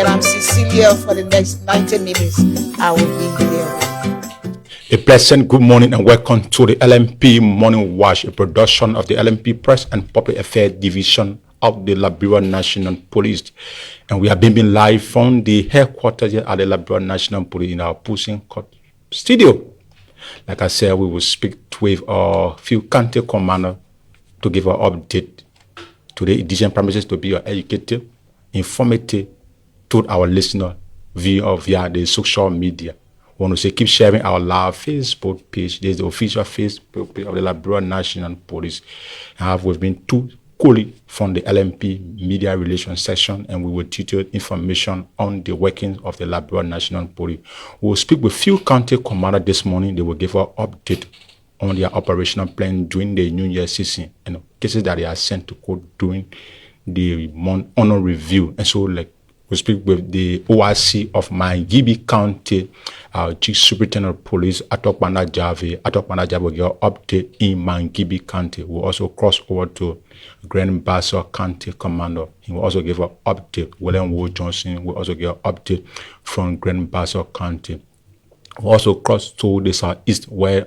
and I'm Cecilia for the next 90 minutes. I will be here. A pleasant good morning and welcome to the LMP Morning Watch, a production of the LMP Press and Public Affairs Division of the Liberian National Police. And we are being live from the headquarters at the Liberian National Police in our Pushing Court studio. Like I said, we will speak with a few county commanders to give an update to the edition promises to be educative, informative to our listener via the social media. We want to say keep sharing our live Facebook page. There's the official Facebook page of the Liberian National Police. We've been two colleagues from the LMP Media Relations section, and we will teach you information on the workings of the Liberian National Police. We will speak with few county commanders this morning. They will give an update on their operational plan during the New Year season and cases that they are sent to court during the month honor review. And so, we speak with the OIC of MyLiberian County, Chief Superintendent of Police, Atokbana Jave. Atokbana Jave will give an update in MyLiberian County. We'll also cross over to Grand Bassa County Commander. He will also give an update. William Wood Johnson will also give an update from Grand Bassa County. We'll also cross to the southeast where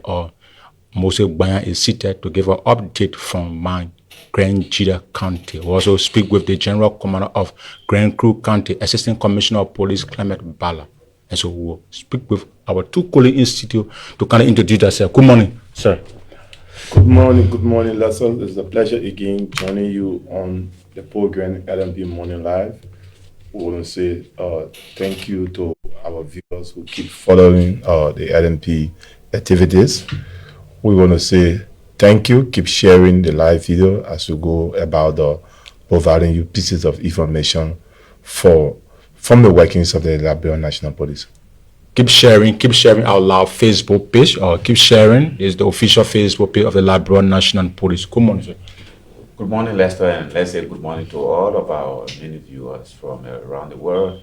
Mose Banya is seated to give an update from Grand Jida County. We'll also speak with the General Commander of Grand Crew County, Assistant Commissioner of Police Clement Bala. And so we'll speak with our two colleagues institute to kind of introduce ourselves. Good morning, sir. Good morning, Lester. It's a pleasure again joining you on the program LMP Morning Live. We want to say thank you to our viewers who keep following the LMP activities. We want to say thank you. Keep sharing the live video as we go about providing you pieces of information from the workings of the Liberian National Police. Keep sharing our live Facebook page, or keep sharing is the official Facebook page of the Liberian National Police. Good morning, sir. Good morning, Lester, and let's say good morning to all of our many viewers from around the world.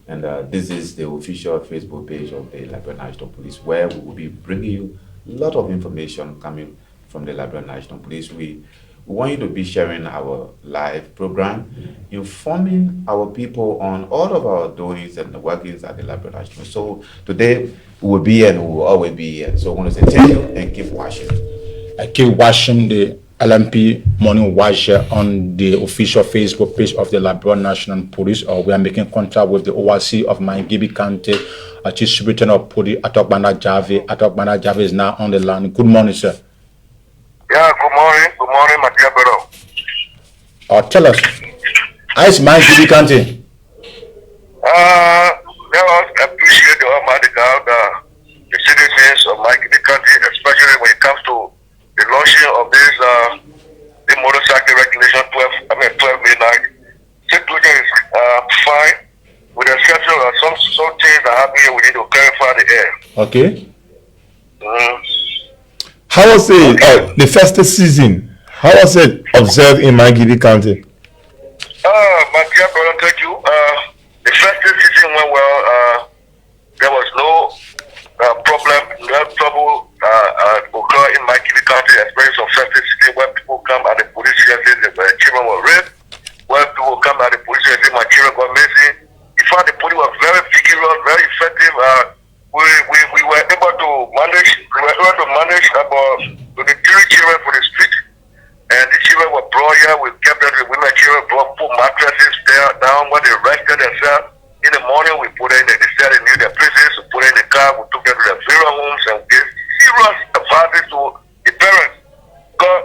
And this is the official Facebook page of the Liberian National Police, where we will be bringing you a lot of information coming from the Liberian National Police. We want you to be sharing our live program, informing our people on all of our doings and the workings at the Liberian National. So today we will be and we will always be here. So I want to say thank you and keep watching. I keep watching the LMP Morning Watch on the official Facebook page of the Liberian National Police. We are making contact with the OIC of MyLiberian County, Chief Superintendent of Police, Atokbana Jave. Atokbana Jave is now on the line. Good morning, sir. Yeah, good morning, my dear brother. Tell us, how is MyLiberian County? I appreciate the Almighty God, the citizens of MyLiberian County, especially when it comes to the launching of this, the motorcycle regulation 12 midnight. Situation is fine, with the exception of some things that happen here. We need to clarify the air. Okay. How was the festive season? How was it observed in MyLiberian County? My dear brother, thank you. The festive season went well. There was no problem, no trouble occur in MyLiberian County, especially some festive season where people come and the police here say the children were raped, where people come and the police here say my children got missing. In fact, the police was very vigorous, very effective. We were able to manage. We were able to manage about 23 children for the street, and the children were brought here. We kept them. The women children brought put mattresses there down where they rested themselves. In the morning, we put them in. They said they knew their places. We put them in the car. We took them to their funeral homes and gave serious advice to the parents. Because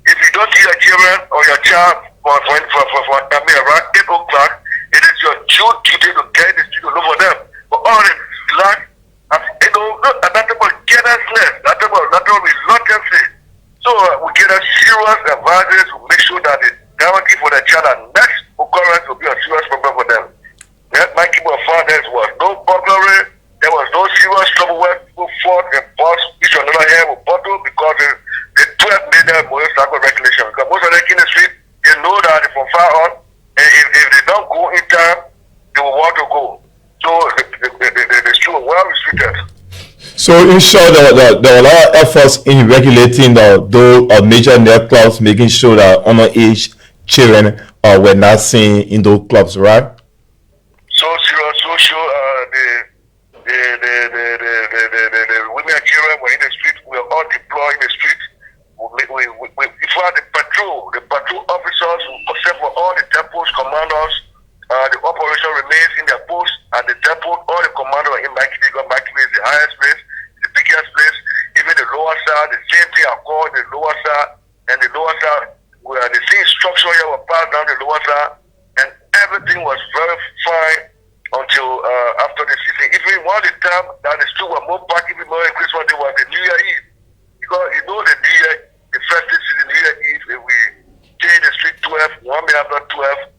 if you don't see your children or your child around 8 o'clock, it is your duty to get in the street to look for them. But all the lack, nothing but carelessness, nothing but reluctancy. So we get a serious advice to make sure that the guarantee for the child and next occurrence will be a serious problem for them. My people found there was no burglary, there was no serious trouble where people fought and bought each another here with bottle because the 12 made their motorcycle regulation. Because most of them in the street, they know that from far on, and if they don't go in time, they will want to go. So the street was well restricted. So in short, there were a lot of efforts in regulating the major nightclubs, making sure that underage children were not seen in those clubs, right? So side and the lower side. Where the same structure here was passed down the lower side, and everything was very fine until after the season. Even one of the time that the street was more packed, even more in Christmas Day was the New Year Eve. Because you know the New Year, the festive season, New Year Eve, if we change the street 12, 1 minute after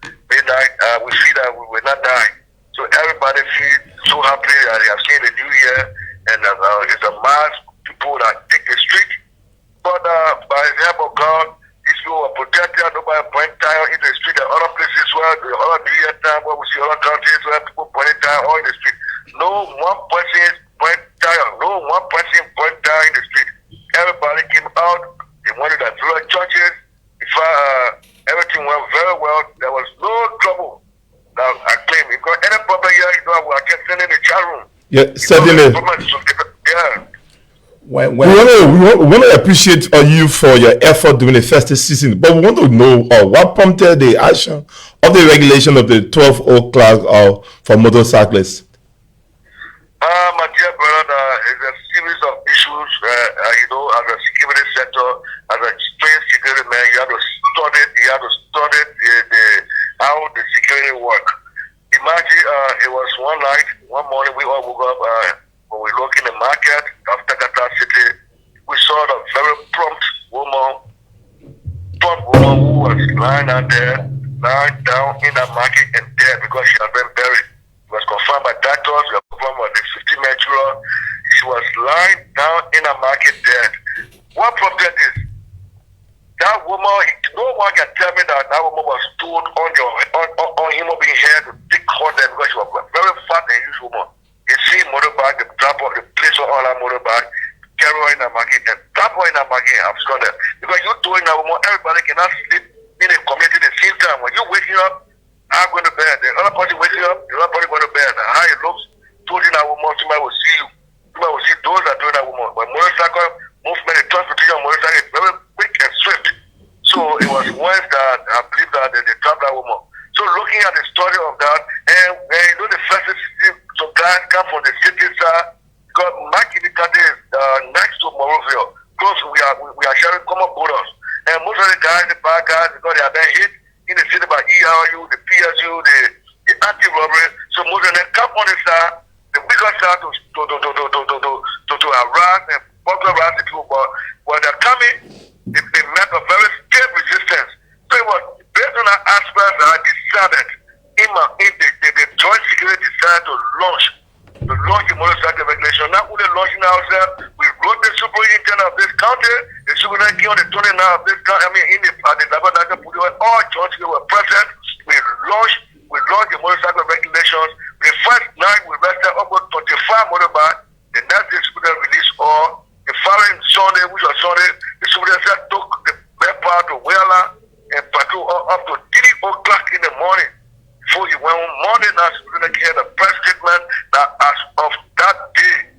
12 midnight, we feel that we will not die. So everybody feels so happy that they have seen the New Year, and it's a mass people that take the street. But by the help of God, these people were protected. Nobody point tire in the street. There are other places where the other New Year time where we see other countries where people point tire all in the street. No one person point tire. No one person point tire in the street. Everybody came out. They wanted to build churches. Everything went very well. There was no trouble. Now I claim because any problem here, we are just in the chat room. Yeah, certainly. Yeah. We want to appreciate you for your effort during the festive season, but we want to know what prompted the action of the regulation of the 12 o'clock for motorcyclists. My dear brother, it's a series of issues. As a security sector, as a trained security man, you have to study how the security work. Imagine it was one morning we all woke up. When we look in the market of Takata City, we saw a very prompt woman who was lying down in the market and dead because she had been buried. It was confirmed by doctors, it was confirmed by the 15 juror. She was lying down in the market dead. What prompted this? That woman, no one can tell me that woman was stood on human being head to dig her dead because she was a very fat and huge woman. You see motorbike, the drop of the place of all that motorbike, carry her in the market and drop her in the market and absconded. Because you told that woman, everybody cannot sleep in a community at the same time. When you waking up, I'm going to bed. The other person waking up, the other person going to bed. And how it looks, told you that woman, somebody will see you. Somebody will see those that doing that woman. When motorcycle movement, the transportation of motorcycle is very quick and swift. So it was once that I believe that they trapped that woman. So looking at the story of that, and the first so guys come from the city side, because my community is next to Morovia. Close, we are sharing common borders. And most of the guys, the bad guys, because they have been hit in the city by ERU, the PSU, the anti-robbery. So most of them come on the side, the weaker side to harass and harass the people. But when they're coming, they met a very stiff resistance. So it was based on that aspect that I decided the joint security decided to launch the motorcycle regulation. Not only launching ourselves, we wrote the superintendent of this county, the superintendent on the 29th of this county, in the Labrador Police, and all churches were present. We launched the motorcycle regulations. The first night we arrested over 25 motorbikes. The next day, the superintendent released all. The following Sunday, which was Sunday, the superintendent took the back part to Wella and patrol up to 3 o'clock in the morning. Before he went on Monday night, we had a press statement that as of that day,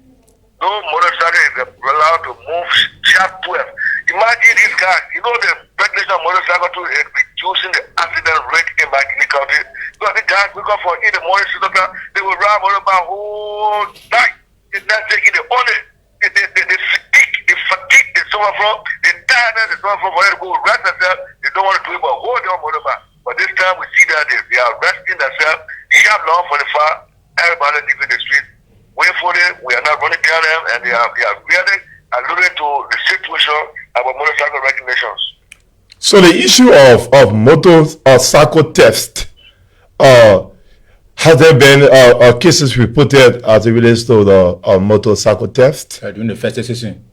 no motorcycle is allowed to move sharp 12. Imagine these guys, the regulation of motorcycle too is reducing the accident rate in my county. Because the guys wake up for in the morning, 6 o'clock, they will ride motorbike whole night. It's not taking the only, they fatigue, they suffer from, they tiredness, they suffer from, for them to go rest themselves, they don't want to do it, but hold their motorbike. But this time we see that they are resting themselves, sharp long for the fire, everybody leaving the street, wait for them, we are not running behind them, and they are really alluding to the situation about motorcycle regulations. So the issue of motorcycle theft, has there been cases reported as it relates to the motorcycle theft? During the festive season.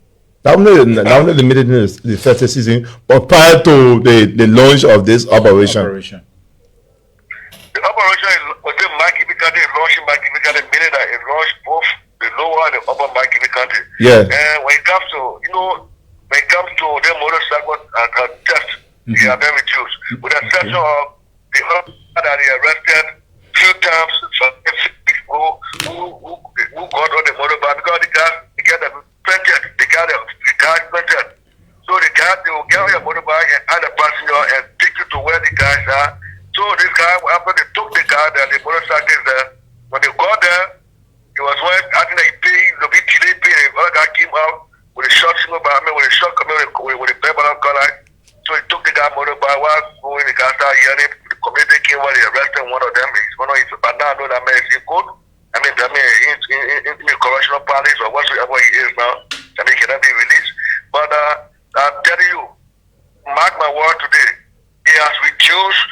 Not only limited in the festive season, but prior to the launch of this operation. The operation was the County launching County, meaning that it launched both the lower and the upper County. Yeah. And when it comes to the motorcycle theft, they are very reduced. With the exception of the other that they arrested few times some people who got on the motorbike because they get them printed, they got printed. So they will get on your motorbike and add a passenger and take you to where the guys are. So this guy, after they took the car there, the motorcycle is there. When they got there, it was when I think they pay, the big delay pay, the other guy came out with a short single, with a short coming with a So he took the guy motorbike while going, the guy started yelling. The community came while they arrested one of them. He's one of his, but now I know that man is in court. In correctional palace or whatever he is now. He cannot be released. But I'm telling you, mark my word today, he has reduced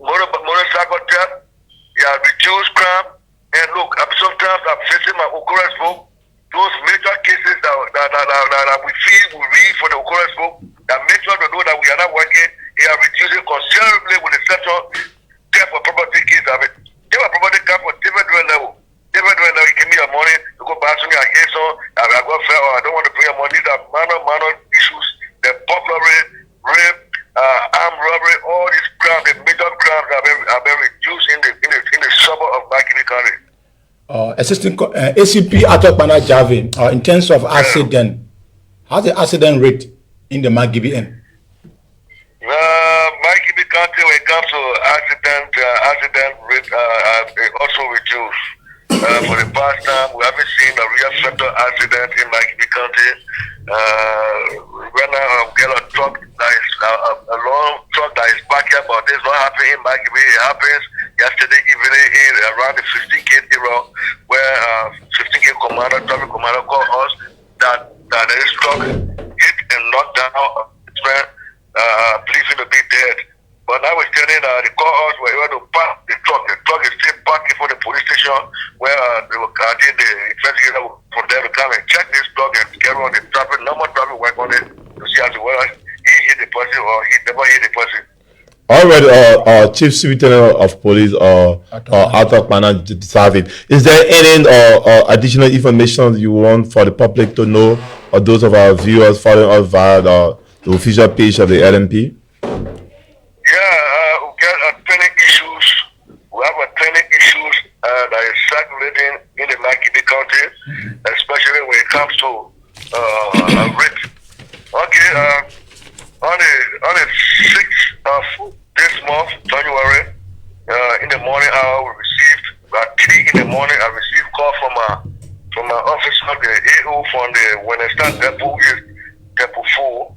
motorcycle theft, he has reduced crime. And look, sometimes I'm facing my occurrence book. Those major cases that we feel we read for the occurrence book, that make sure to know that we are not working, he has reduced it considerably with the central theft for property case. Give a property card for different level. Different level, you give me your money, you go back to me again, so I got fair, or I don't want to pay your money. These are minor issues. The burglary, rape, armed robbery, all these crimes, the major crimes have been reduced in the suburb of Makini County. Assistant ACP Atokpana Javin, in terms of accident, how's the accident rate in the Magibien? Makini County, when it comes to accident rate, also reduced. For the past time, we haven't seen a real fatal accident in Makini County. When I get a truck that is a long truck that is back here, but this not happening in Makini. It happens yesterday evening around the 15-gate era, where 15-gate traffic commander called us that this truck hit and knocked down a man, believing to be dead. But now we're telling the call us were able to park the truck. The truck is still parked for the police station, where they will did the investigator for them to come and check this truck and carry on the traffic, normal traffic work on it to see as well as he hit the person or he never hit the person. All right, Chief Superintendent of Police, Atokpana Javin, is there any additional information you want for the public to know, or those of our viewers following us via the official page of the LMP? Yeah, we get training issues. We have training issues that is circulating in the Makini County, especially when it comes to rape. Okay, on the 6th of this month, January, in the morning hour, we received at 3 in the morning. I received call from my officer, the AO from the Wednesday depot, is depot 4.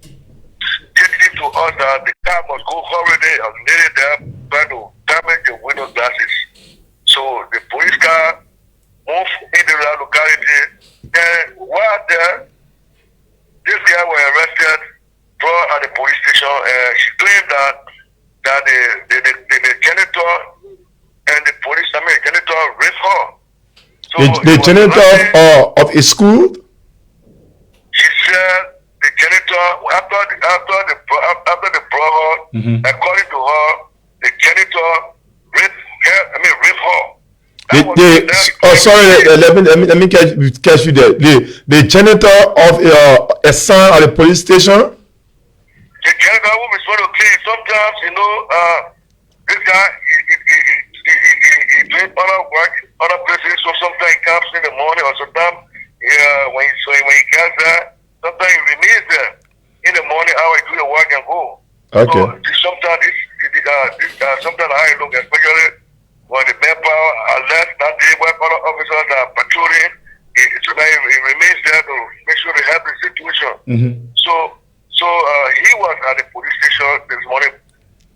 Stating to us that the car must go holiday and lay there trying to damage the window glasses. So the police car moved into the locality, and while there, this guy was arrested, brought at the police station, and she claimed that the janitor and the police, janitor raped her. So the janitor of a school? She said the janitor, after the brought her, according to her, the janitor raped her. Sorry, let me catch you there. The janitor of a son at the police station? The janitor who is supposed to clean. Sometimes, this guy, he doing other work, other places, so sometimes he comes in the morning, or sometimes when he gets there, sometimes he remains there in the morning hour, he do the work and go. Okay. So sometimes I look, especially when the manpower are less that day, where other officers are patrolling, so that he remains there to make sure they help the situation. So he was at the police station this morning,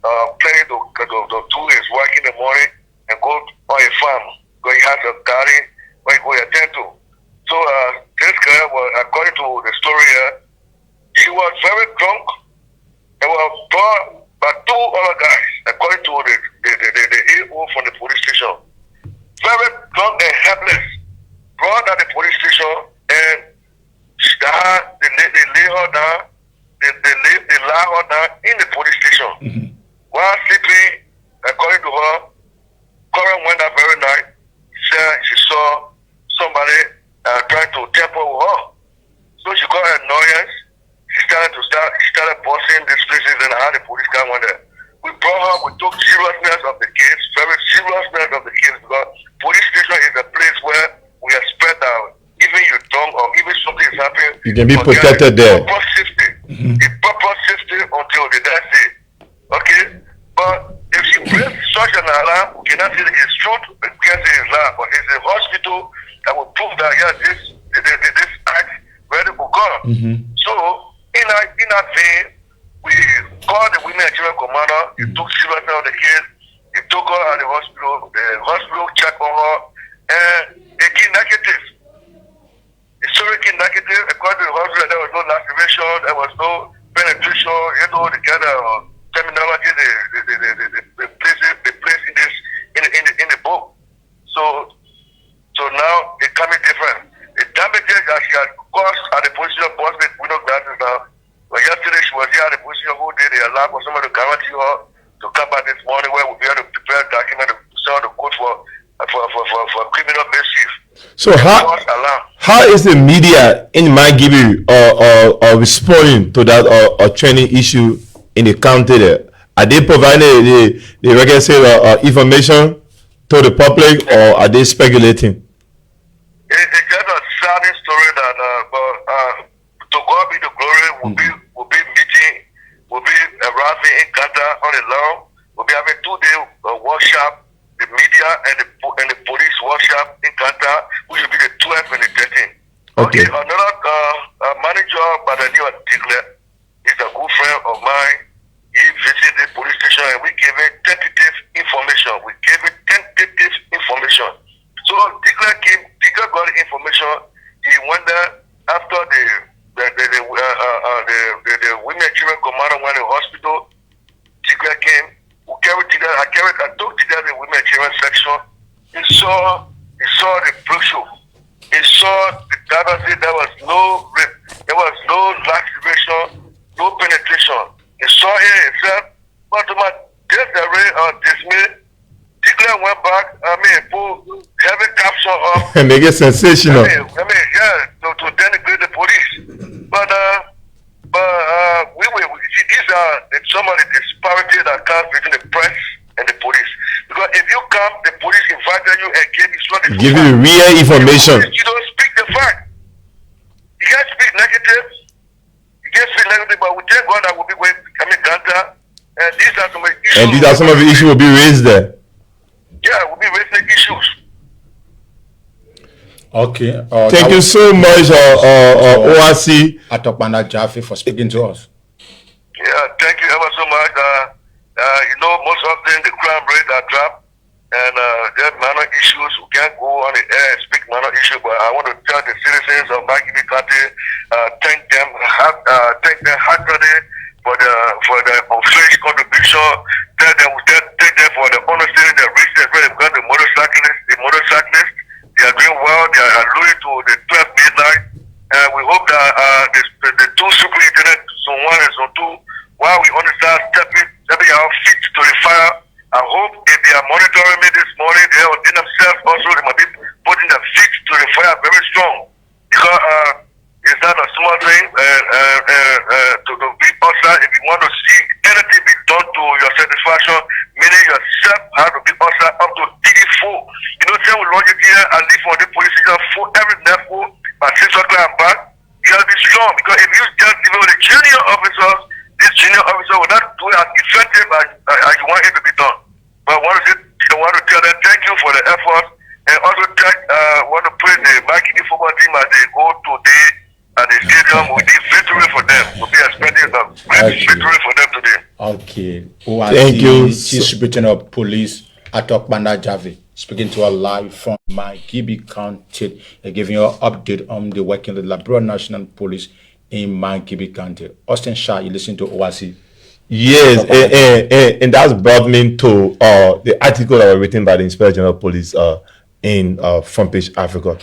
planning to do his work in the morning and go on a farm, where he has a garden where he go attend to. So this guy was, according to the story here, he was very drunk and was brought by 2 other guys, according to the AO from the police station. Very drunk and helpless, brought at the police station, and they lay her down. They lie her down in the police station. While sleeping, according to her, Karen went that very night. Said she saw somebody trying to tamper with her. So she got annoyance. She started busting these places, and how the police car went there. We brought her, we took seriousness of the case, very seriousness of the case, because police station is a place where we expect that even you're drunk or even something is happening, you can be protected there. Proper safety. The proper safety until the next day. Okay? But if she breaks such an alarm, we cannot say it's truth, we can't say it's lie, but it's a hospital that will prove that, yeah, this act ready for God. So, in that vein, we called the women and children commander. He took seriously of the case. He took her at the hospital. The hospital checked on her, and it came negative. The story came negative. According to the hospital, there was no laceration, there was no penetration. You know, the kind of terminology they place in the book. So now it coming different. The damages that she had caused at the position of boss with window glasses now. But yesterday she was here at the position who did the alarm for someone to guarantee her to come back this morning where we'll be able to prepare a document to send the court for criminal mischief. So how is the media in MyLiberian or responding to that or training issue in the county there? Are they providing the regular information to the public, or are they speculating? It's just a sad story that, to God be the glory. We'll be meeting, we'll be arriving in Qatar on the law. We'll be having 2-day workshop, the media and the police workshop in Qatar, which will be the 12th and the 13th. Okay. Another manager by the name of Digley is a good friend of mine. He visited the police station and we gave him tentative information. So Digley got the information. He went there after the women and children commander went to the hospital. Digley came. I took Digley to the women and children section. He saw the brochure. He saw the data said there was no rape, there was no laceration, no penetration. He saw it himself, but to my dismay, Digley went back, put heavy caption up. And make it sensational. To denigrate the police. But we see these are some of the disparities that comes between the press and the police. Because if you come, the police invited you and give you real information. You don't speak the fact. You can't speak negative. But we thank God that we'll be going to Ghana, and these are some issues. And these are some of the issues will be raised there. Yeah, we'll be raising issues. Okay. Thank you so much, ORC Atokpana Jaffe, for speaking to us. Yeah, thank you ever so much. Most often the crime rate are dropped, and there are minor issues. We can't go on the air and speak minor issues, but I want to tell the citizens of MyLiberian County, thank them heartily for the unfledged contribution. Thank them for the understanding, the research where they've got the motorcyclists. They are doing well. They are loyal to the 12 midnight, and we hope that the two superintendents, Zone 1 and Zone 2, while we understand stepping our feet to the fire. I hope if they are monitoring me this morning, they are in themselves also, they might be putting their feet to the fire very strong. Because it's not a small thing to be outside. If you want to see anything be done to your satisfaction, meaning yourself have to be outside up to 34. You know, say we lodge it here and leave for the police station full every night full by 6 o'clock and back. You gotta be strong, because if you just leave it with the junior officers, this junior officer will not do it as effective as you want it to be done. But I want to tell them thank you for the effort, and also want to praise the MyLiberian football team as they go today at the stadium. We did victory for them. We'll be expecting a great victory for them today. Okay. Thank you. Chief Superintendent of Police Atokpana Jaffe speaking to us live from MyLiberian County, giving you an update on the work in the Liberian National Police in MyLiberian County. Austin Shah, you listen to ORC. Yes, and that's brought me to the article that was written by the Inspector General of Police in Front Page Africa.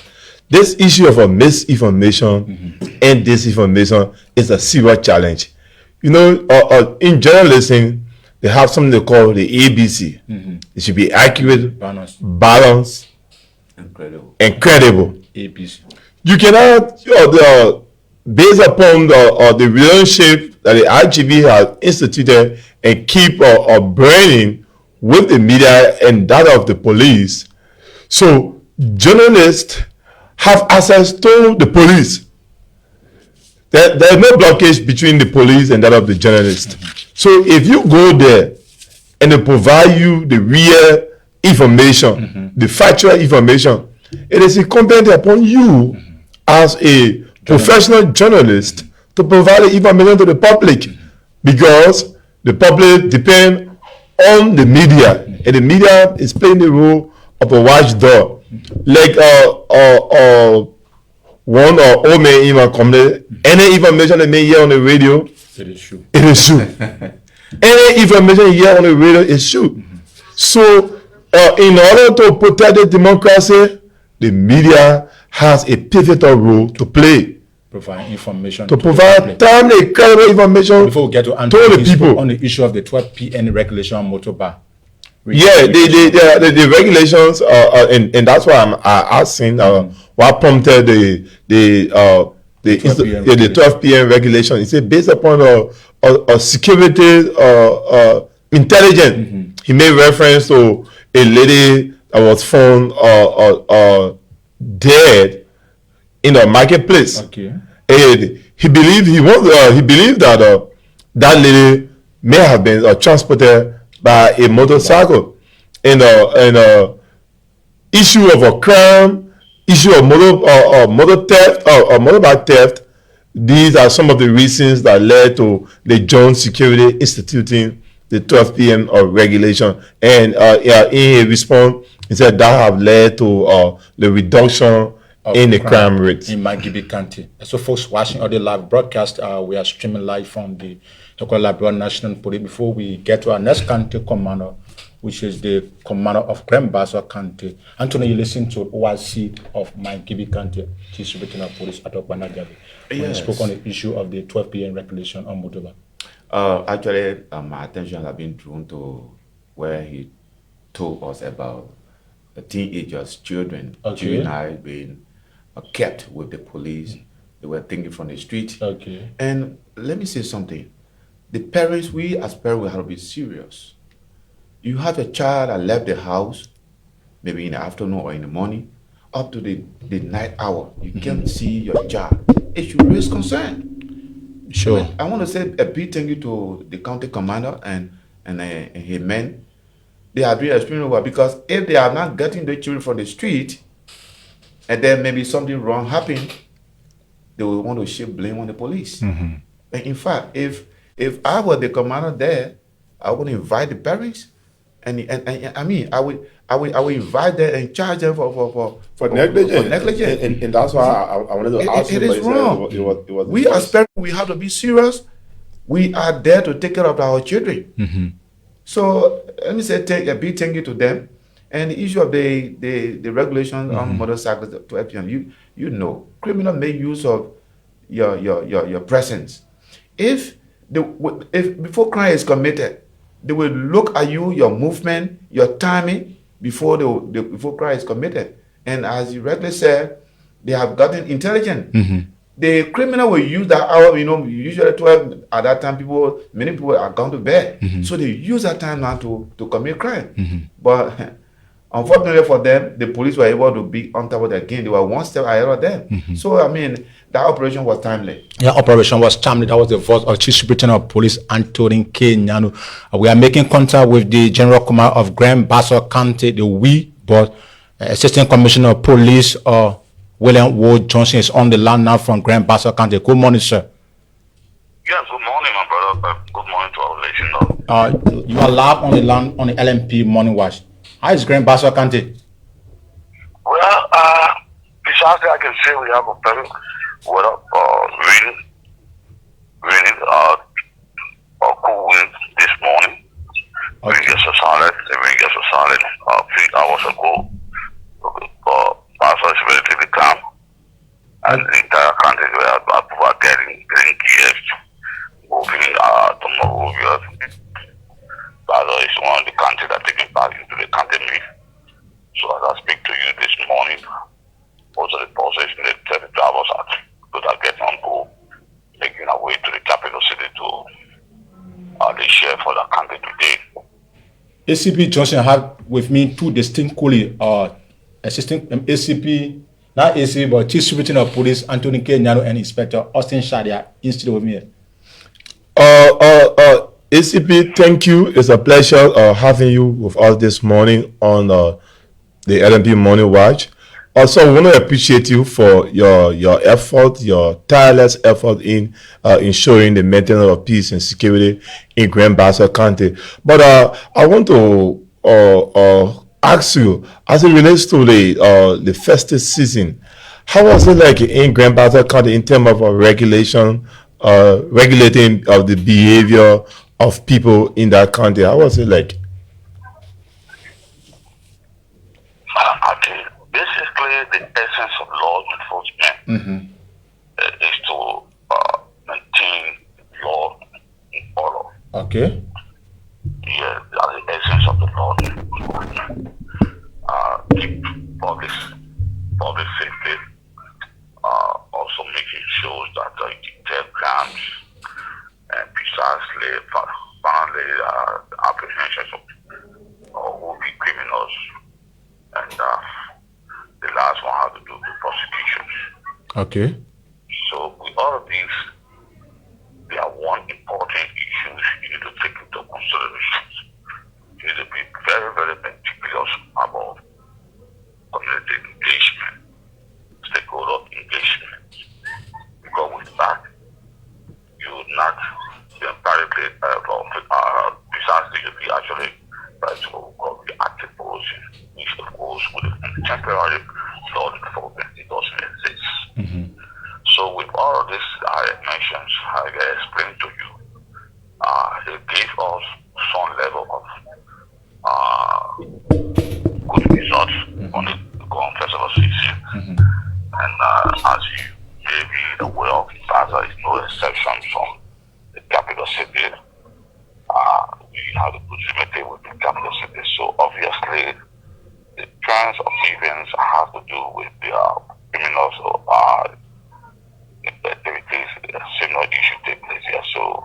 This issue of misinformation and disinformation is a serious challenge. You know, in journalism, they have something they call the ABC. It should be accurate, balanced, and credible. ABC. You cannot, based upon the relationship that the IGB has instituted and keep branding with the media and that of the police. So journalists have access to the police. There is no blockage between the police and that of the journalist. So if you go there and they provide you the real information, the factual information, it is incumbent upon you as a professional journalist to provide the information to the public. because the public depend on the media, and the media is playing the role of a watchdog. Like one or old man even come there, any information they may hear on the radio, It is true. it is true. Any information you hear on the radio is true. So, in order to protect the democracy, the media has a pivotal role to play. Provide information To the provide public. timely, credible information Before we get to to Anthony, the he spoke people. on the issue of the 12 p.m. regulation on motor bar. Yeah, the regulations, and that's why I'm asking what prompted the 12 p.m. regulation. It's based upon a security intelligence. He made reference to a lady that was found dead in the marketplace. Okay. And he believed that that lady may have been transported by a motorcycle. And issue of a crime, issue of motor theft or motorbike theft. These are some of the reasons that led to the Joint Security instituting the 12 p.m. regulation. And in response, he said that have led to the reduction in the crime rate in Magibi County. So, folks watching all the live broadcast, we are streaming live from the Liberian National Police. Before we get to our next county commander, which is the commander of Grambassa County, Anthony, you listen to OIC of Magibi County, Chief Superintendent of Police at Okwanagabi. When he spoke on the issue of the 12 p.m. regulation on motorbike. Actually, my attention has been drawn to where he told us about the teenagers, children, juvenile being kept with the police. They were thinking from the street. Okay. And let me say something. The parents, we as parents, we have to be serious. You have a child that left the house, maybe in the afternoon or in the morning, up to the night hour. You can't see your child. It should raise concern. Sure. I want to say a big thank you to the county commander and his men. They are doing extremely well, because if they are not getting the children from the street, and then maybe something wrong happened, they will want to shift blame on the police. And in fact, if I were the commander there, I would invite the parents, and I mean, I would invite them and charge them for negligence. And that's why I wanted to ask you. It is wrong. It was We as parents, we have to be serious. We are there to take care of our children. So let me say a big thank you to them. And the issue of the regulations on motorcycles to FPM, you know, criminals make use of your presence. If before crime is committed, they will look at you, your movement, your timing before crime is committed. And as you rightly said, they have gotten intelligent. The criminal will use that hour, usually 12 at that time, many people are gone to bed. So they use that time now to commit crime. But unfortunately for them, the police were able to be on top of the game. They were one step ahead of them. So, I mean, that operation was timely. Yeah, operation was timely. That was the voice of Chief Superintendent of Police, Anthony K. Nyanu. We are making contact with the General Commander of Grambassa County, but Assistant Commissioner of Police, William Ward Johnson, is on the line now from Grambassa County. Good morning, sir. Yes, good morning, my brother. Good morning to our listeners. You are live on the line on the LMP Morning Watch. How is Grambassa County? Well, precisely, I can say we have a very raining, cool wind this morning. Okay. The rain gets so solid. 3 hours ago, Bassa is relatively calm, and the entire country are getting gears, moving to Monrovia. Bassa is one of the countries that taking part into the country. So as I speak to you this morning, most of the buses in the 30 drivers are getting on board, making our way to the capital city to the share for the country today. ACP Johnson have with me two distinct colleagues, Assistant ACP, not ACP, but Chief Superintendent of Police, Anthony K. Nyano, and Inspector Austin Shadia, in studio with me. ACP, thank you. It's a pleasure having you with us this morning on the LMP Morning Watch. Also, I want to appreciate you for your effort, your tireless effort in ensuring the maintenance of peace and security in Grand Bassa County. But I want to ask you, as it relates to the festive season, how was it like in Grand Bassa County in terms of regulating of the behavior of people in that county? How was it like? Okay, basically the essence of law enforcement is to maintain law and order. Okay. Yeah, that's the essence of the law enforcement. Keep public safety. Also making sure that you detect crimes and precisely finally apprehension of who be criminals. And the last one has to do with prosecutions. Okay. So with all of these, there are one important issues you need to take into consideration. You need to be very, very meticulous about community engagement, stakeholder engagement. Because with that, you would not be empirically precisely you'll be actually trying to call the active position, which of course with the temporary law enforcement it doesn't exist. So with all of this I mentioned, I explained to you, it gave us some level of good results on the Gone Festival season. And as you may be aware of, Gaza is no exception from the capital city. We have the proximity with the capital city. So obviously, the trends of events have to do with the criminals or activities, similar issues take place here. So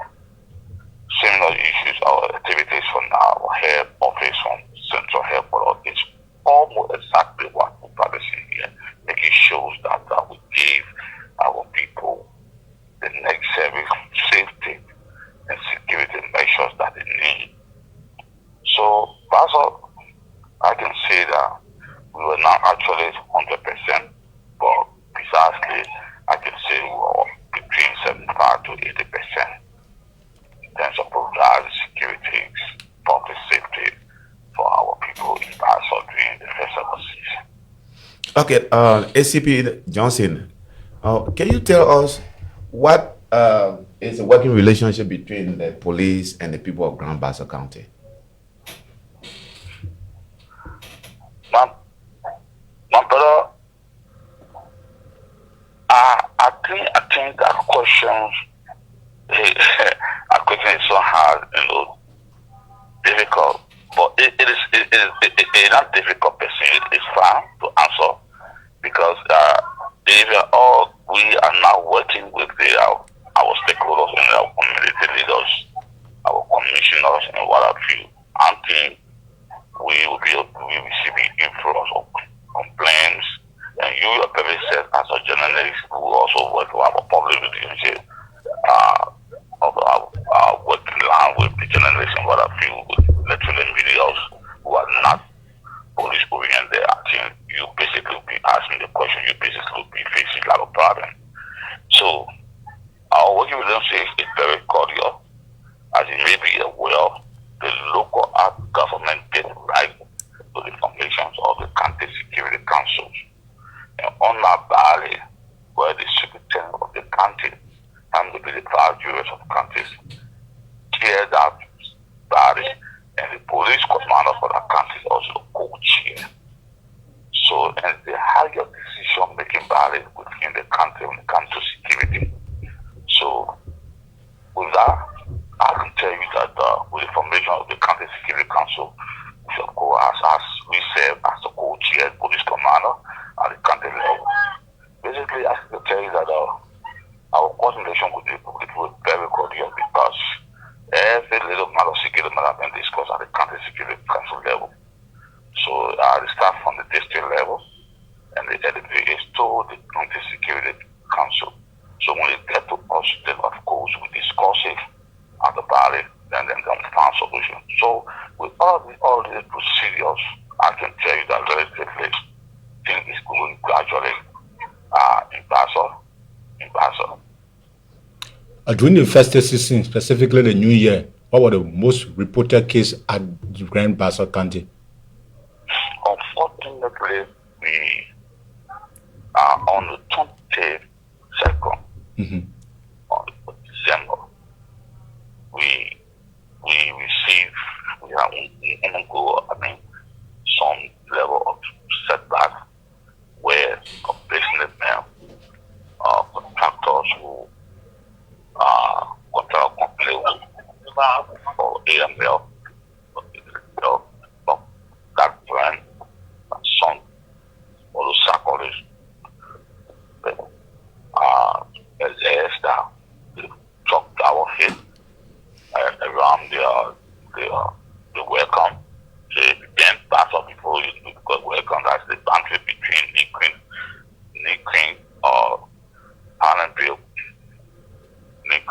similar issues or activities from our head office from Central Airport is almost exactly what we're practicing here, making sure that we give our people the necessary safety and security measures that they need. So that's all I can say, that we were not actually 100%, but precisely I can say we were between 75 to 80% in terms of providing security, public safety for our people in Basel during the festival season. Okay, ACP Johnson, can you tell us what is the working relationship between the police and the people of Grand Bassa County? My brother, I think that question is so hard, difficult. But it's not difficult per se. It's fine to answer because we are now working with our stakeholders and our community leaders, our commissioners, and what have you. I think we will be receiving influence of complaints. And you yourself said as a journalist who also work with our public relationship of our working line with the journalists and what have you, with literally videos who are not police oriented. I think you basically will be asking the question, you basically will be facing a lot of problem. So our working relationship is very cordial. As you may be aware, the local government gets right to the formations of the county security councils. And on our valley, where the superintendent of the county and the five jurors of counties chair that body, and the police commander for that county is also co-chair. So, and they have your decision-making body within the country when it comes to security. So, with that, I can tell you that with the formation of the county security council, which of course as we serve as the co-chair police commander at the county level. Basically, I can tell you that our coordination with the people is very cordial because every little matter of security matter has been discussed at the county security council level. So the staff from the district level and the LDP is to the county security council. So when it gets to us, then of course we discuss it at the body, then find solution. So with all these procedures, I can tell you that relatively things everything is going gradually in Basel. During the festive season, specifically the New Year, what were the most reported cases at Grand Bassa County? Unfortunately, we are on the 22nd of December. We have some level of setback where businessmen, contractors who contract company or AML, that brand, some all those psychologists, that the truck tower hit around the welcome. They then pass up before you because welcome, that's the boundary between Nick or Allenville, Nick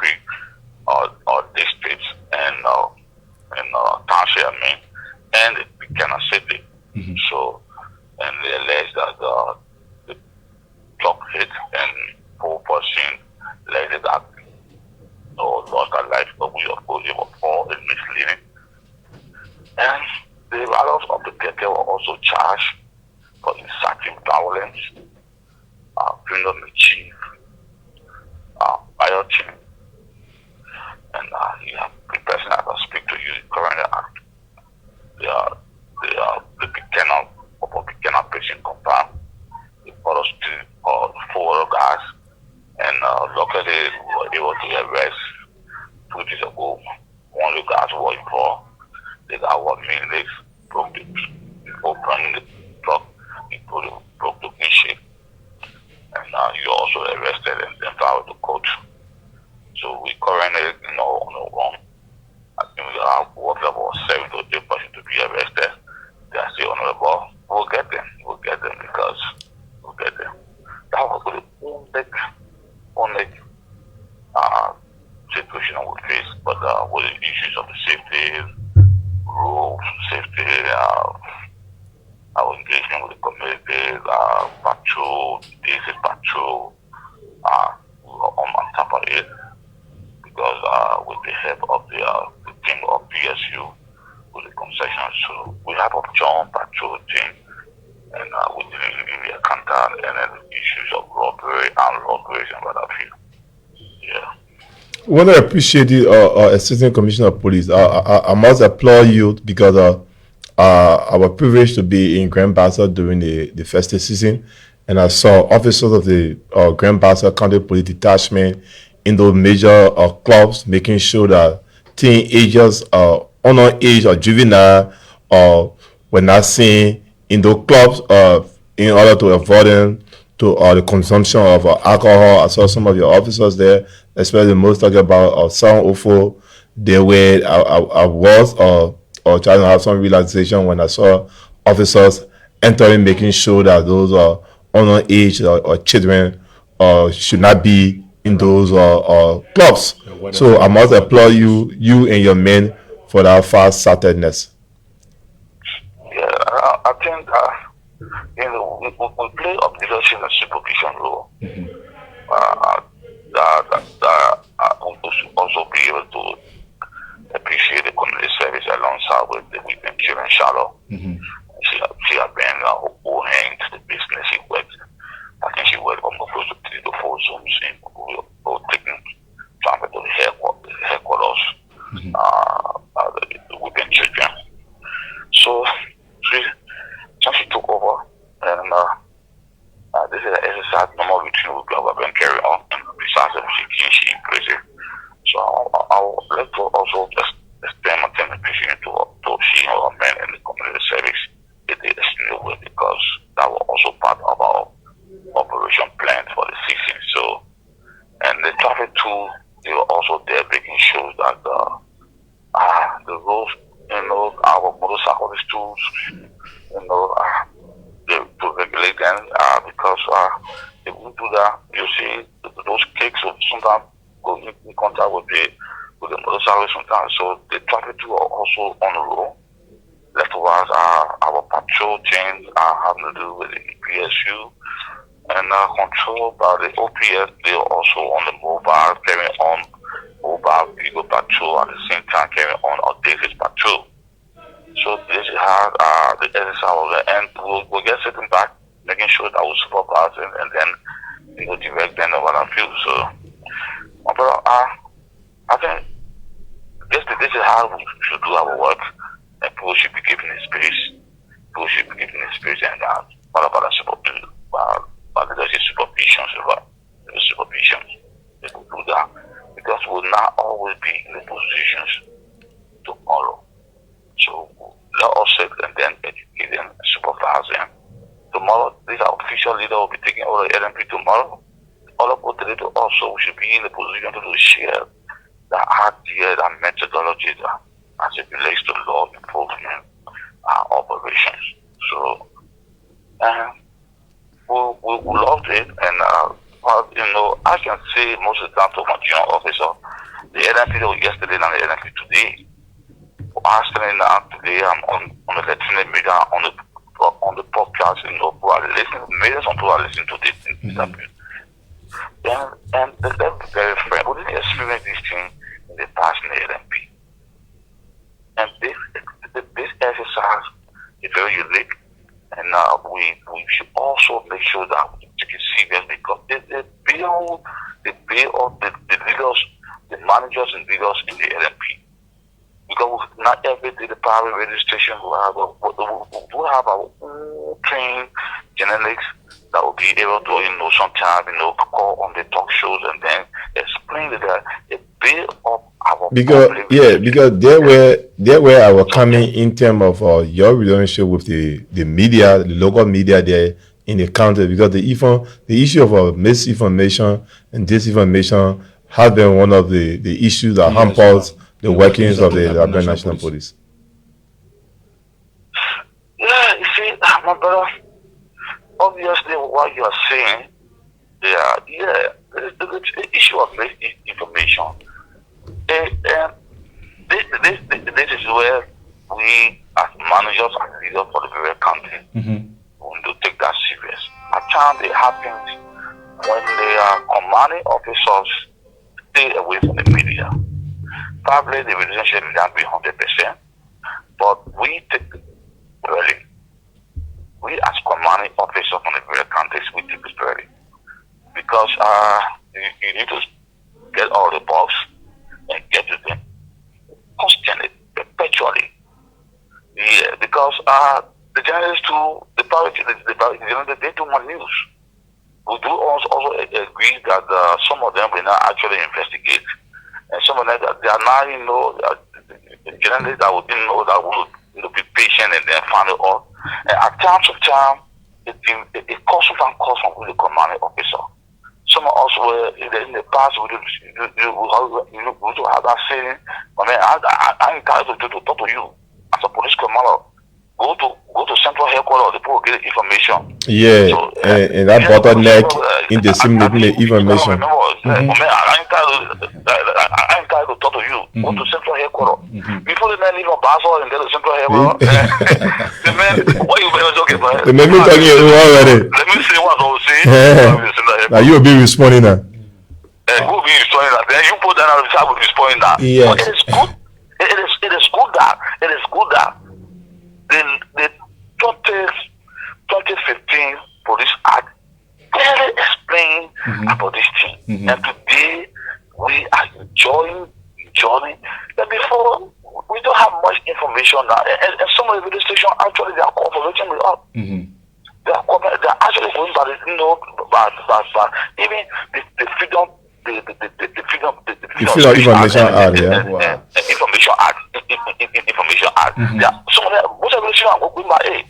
or districts and township, and the Buchanan City. So, and they alleged that the truck hit and 4% later that lost their life, but we of course they were all in misleading. And the riders of the Keke were also charged for inciting violence, criminal mischief, rioting, and the person that will speak to you currently act. The Buchanan prison compound. They brought us to 4 other guys, and luckily we were able to arrest 2 days ago. One of the guys was involved. The guy was mainly broke the truck, he broke the windshield, and you also arrested and then filed the court. So we currently, on the run. I think we have what about 7 to 8 persons to be arrested. They are still honorable. We'll get them because we'll get them. That was the only situation we face, but with the issues of the safety, rules, safety, our engagement with the community, patrol, basic patrol, we were on top of it because with the help of the team of PSU, with the concessions, so we have a joint patrol team, and we didn't really encounter any issues of robbery and robberies and what have you. Yeah. When I appreciate the Assistant Commissioner of Police, I must applaud you because I was privileged to be in Grand Bassa during the festive season, and I saw officers of the Grand Bassa County Police Detachment in those major clubs, making sure that teenagers, underage or juvenile, were not seen in those clubs in order to avoid them to the consumption of alcohol. I saw some of your officers there, especially most talking about Sound Ofo. They were, I was trying to have some realization when I saw officers entering, making sure that those underage or children should not be in those clubs. So I must applaud you and your men for that far-sightedness. Yeah, I think we play a leadership and supervision role. We should also be able to appreciate the community service alongside with the women here in Charlotte. She has been who hangs the business she works. I think she worked almost close to 3 to 4 Zooms in. We were taking traffic to the headquarters, the women children. So since she took over, and this is an exercise normal routine we have been carrying on, and besides she in prison. So I would like to also just extend my appreciation to she and our men in the community service. It is extremely well because that was also part of our operation plan for the season. So, and the traffic too, they were also there making sure that the roads, our motorcyclist tools, to regulate them because if we do that, you see those kicks sometimes go in contact with the motorcyclists sometimes. So the traffic too are also on the road. left to us our patrol teams are having to do with the PSU and controlled by the OPS. They are also on the mobile, carrying on mobile vehicle patrol at the same time carrying on a daily patrol. So this is how the exercise was, and we'll get sitting back, making sure that we supervise and then we will direct them over the field. So, but I think this is how we should do our work, and people should be given the space. People should be given the space, and all about the supervision, they will do that because we will not always be in the positions tomorrow. So let us sit and then educate them, supervise them. Tomorrow, this official leader will be taking over the LMP tomorrow. All of us today also should be in the position to share that idea, that methodology that as it relates to law enforcement operations. So, we loved it, and I can say most of the time to my junior officer, the LMP that was yesterday and the LMP today. Actually now today I'm on the electronic media on the podcast, who are listening, millions of people are listening to this interview. And let's be very frank, we didn't experience this thing in the past in the LMP. And this exercise is very unique, and we should also make sure that we take it serious because the leaders, the managers and leaders in the LMP. Because not every day the private radio station will have our own trained journalists that will be able to, sometimes, call on the talk shows and then explain that a bit of our because there were our coming in terms of your relationship with the media, the local media there in the country, because the issue of misinformation and disinformation has been one of the issues that hampers the workings of the Liberian National Police. Yeah, you see, my brother, obviously what you are saying, the issue of misinformation. This is where we, as managers and leaders for the very country, want to take that serious. At times it happens when the commanding officers stay away from the media. Probably the relationship will not be 100%, but we take it very. We as commanding officers from the various countries, we take it very. Because you need to get all the box and get to them constantly, perpetually. Yeah, because the journalists too, the journalists, they do more news. We do also agree that some of them will not actually investigate. And some of them, they are not, journalists that would that will be patient and then find it all. And at times of time, it costs from the commanding officer. Some of us were in the past, we do have that saying, I mean, I encourage you to talk to you as a police commander. Go to central headquarters, the people get information. Yeah, so, and that bottleneck in disseminating the information. I encourage to talk to you. Go to central headquarters. Before the man leave a Basel and get to central headquarters, the man, what you been talking about? The man talking already. Let me see what I will say. Now you will be responding now. You will be responding that. Then you put that on the side with responding that. Yes. It is good. It is good that the 2015 Police Act clearly explained about this thing. And today we are enjoying that before we don't have much information now. And some of the radio stations actually they are cooperating with us. They are actually going by the even the freedom information act, information act. Yeah, some of them, most of the stations are going by A.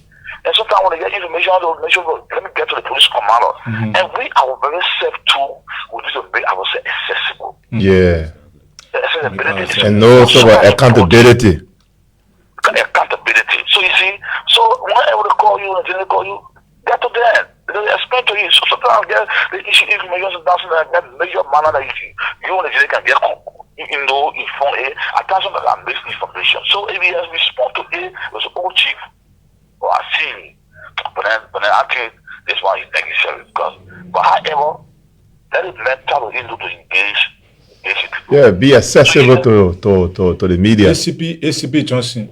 And sometimes when they get information, they'll make sure, let me get to the police commander. And we are very safe too. We need to make ourselves accessible. Yeah. Accessibility. And also accountability. Accountability. So you see, whenever they call you and they call you, get to them. They explain to you. So sometimes get the issue information doesn't get major manner that you and the can get inform A, attention that I'm missing information. So if he has responded to A, it was old chief or I see. But then I think this one is necessary because, but however, that is mental to engage people. Yeah, be accessible to the media. ACP Johnson,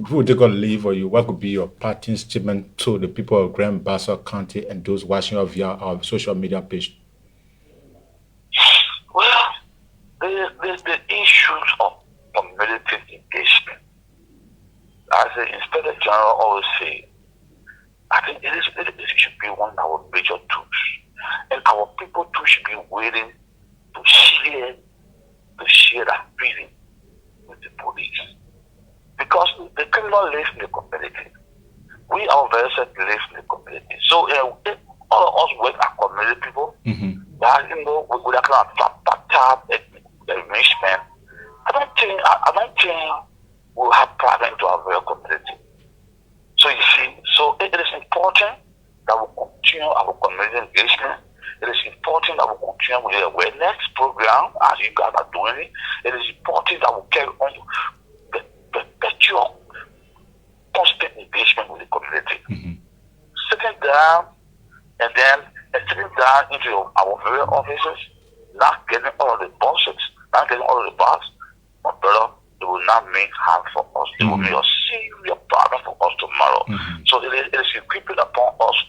who take on leave or you, what could be your parting statement to the people of Grand Bassa County and those watching us via our social media page? Well, the issues of community engagement. As the Inspector General always say, I think it should be one of our major tools. And our people too should be willing to share that feeling with the police. Because the criminal lives in the community. We are very live in the community. So if all of us work as community people, that with that kind of arrangement, I don't think we'll have problem to our real community. So you see, so it is important that we continue our community engagement. It is important that we continue with the awareness program as you guys are doing it. It is important that we carry on perpetual constant engagement with the community. Sitting down and then sitting down into our very offices, not getting all of the bullshit, not getting all of the bugs, my brother, it will not make harm for us. It will be a serious problem for us tomorrow. So it is incumbent upon us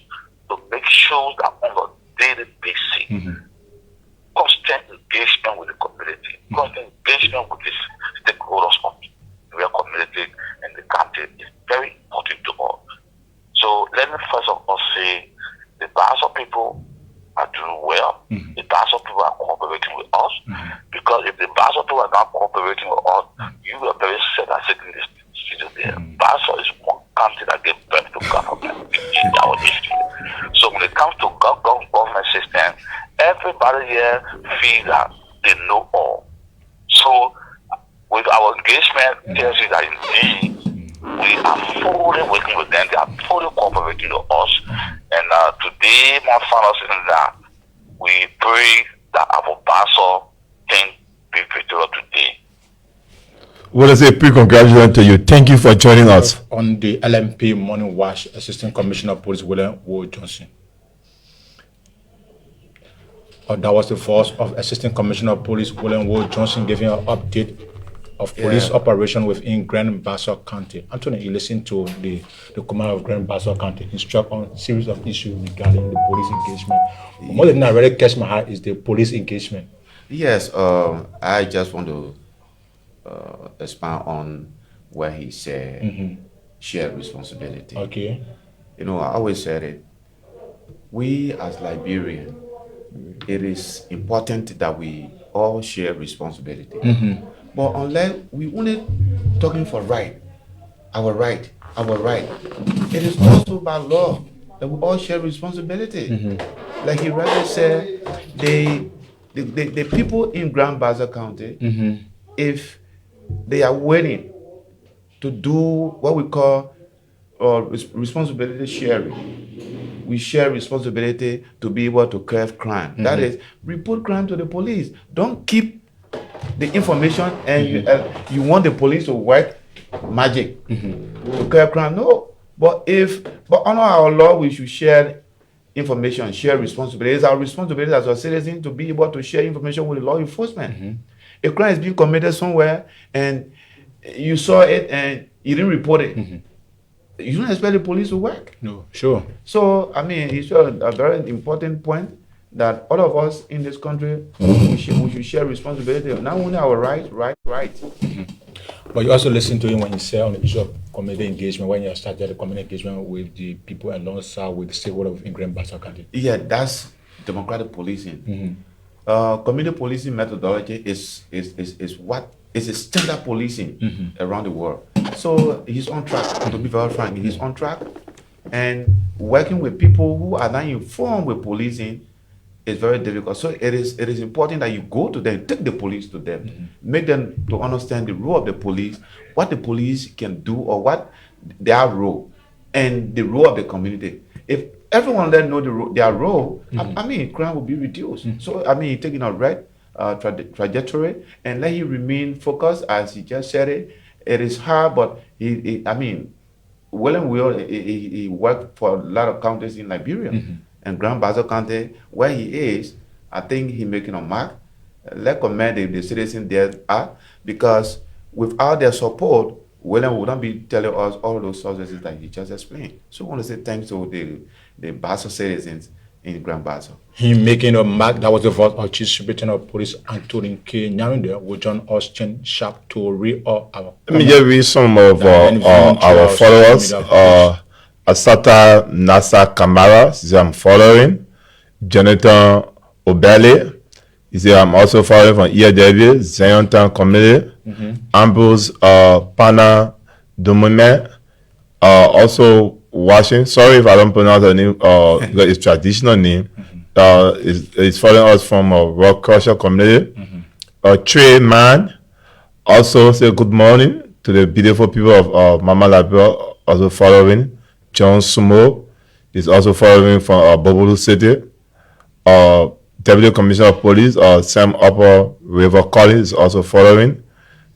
to make sure that on a daily basis, constant engagement with the community, constant engagement with the stakeholders of the community and the country is very important to us. So let me first of all say the Bassa people are doing well. The Bassa people are cooperating with us. Because if the Bassa people are not cooperating with us, you are very sad at sitting this studio there. Bassa is one country that gave birth to government in our history. So when it comes to government system, everybody here feels that they know all. So with our engagement, tells you that indeed we are fully working with them. They are fully cooperating with us. And today, my final is that we pray that our Bassa can be victorious today. Well, I say pre-congratulations to you. Thank you for joining us. On the LMP Morning Watch, Assistant Commissioner of Police William Ward Johnson. That was the voice of Assistant Commissioner of Police William Ward Johnson giving an update of police operation within Grand Bassa County. Anthony, you listen to the commander of Grand Bassa County instruct on a series of issues regarding the police engagement. But more than that, really catch my heart is the police engagement. Yes, I just want to expand on where he said shared responsibility. Okay. You know, I always said it. We as Liberians, it is important that we all share responsibility. But unless we only talking for our right, it is also by law that we all share responsibility. Like he rightly said, the people in Grand Bassa County, if they are willing to do what we call responsibility sharing, we share responsibility to be able to curb crime. That is, report crime to the police. Don't keep the information and you want the police to work magic to curb crime. No, but under our law, we should share information, share responsibility. It's our responsibility as a citizen to be able to share information with the law enforcement. A crime is being committed somewhere and you saw it and you didn't report it. You don't expect the police to work. No, sure. So, I mean, it's a very important point that all of us in this country, we should share responsibility. Not only our rights. But you also listen to him when he said on the issue of community engagement, when you started the community engagement with the people alongside with the stakeholders in Grand Bassa County. Yeah, that's democratic policing. Community policing methodology is a standard policing around the world. So he's on track, to be very frank, he's on track. And working with people who are not informed with policing is very difficult. So it is important that you go to them, take the police to them, make them to understand the role of the police, what the police can do or what their role, and the role of the community. If everyone then know their role, I mean, crime will be reduced. So, I mean, taking a right, trajectory, and let him remain focused. As he just said it, it is hard, but I mean, William Will, he worked for a lot of counties in Liberia, and Grand Bazo County, where he is, I think he making a mark. Let's commend the citizens there are, because without their support, William would not be telling us all those sources that he just explained. So I want to say thanks to the Bazo citizens in Grand Bazo. He making a mark. That was the voice of Chief Superintendent of Police Anthony K. Nyarunde, who joined us sharp to read all our. Let me just read some of our followers. Asata Nasa Kamara says, I'm following. Jonathan Obele, he said, I'm also following from Ia David, Zion Town Community. Ambrose Pana Domime, also watching. Sorry if I don't pronounce the name, because it's traditional name. It's following us from Rock Crusher Community. Trey Man also say good morning to the beautiful people of Mama Liberia, also following. John Sumo is also following from Bobolu City. Deputy Commissioner of Police, Sam Upper River Collins is also following.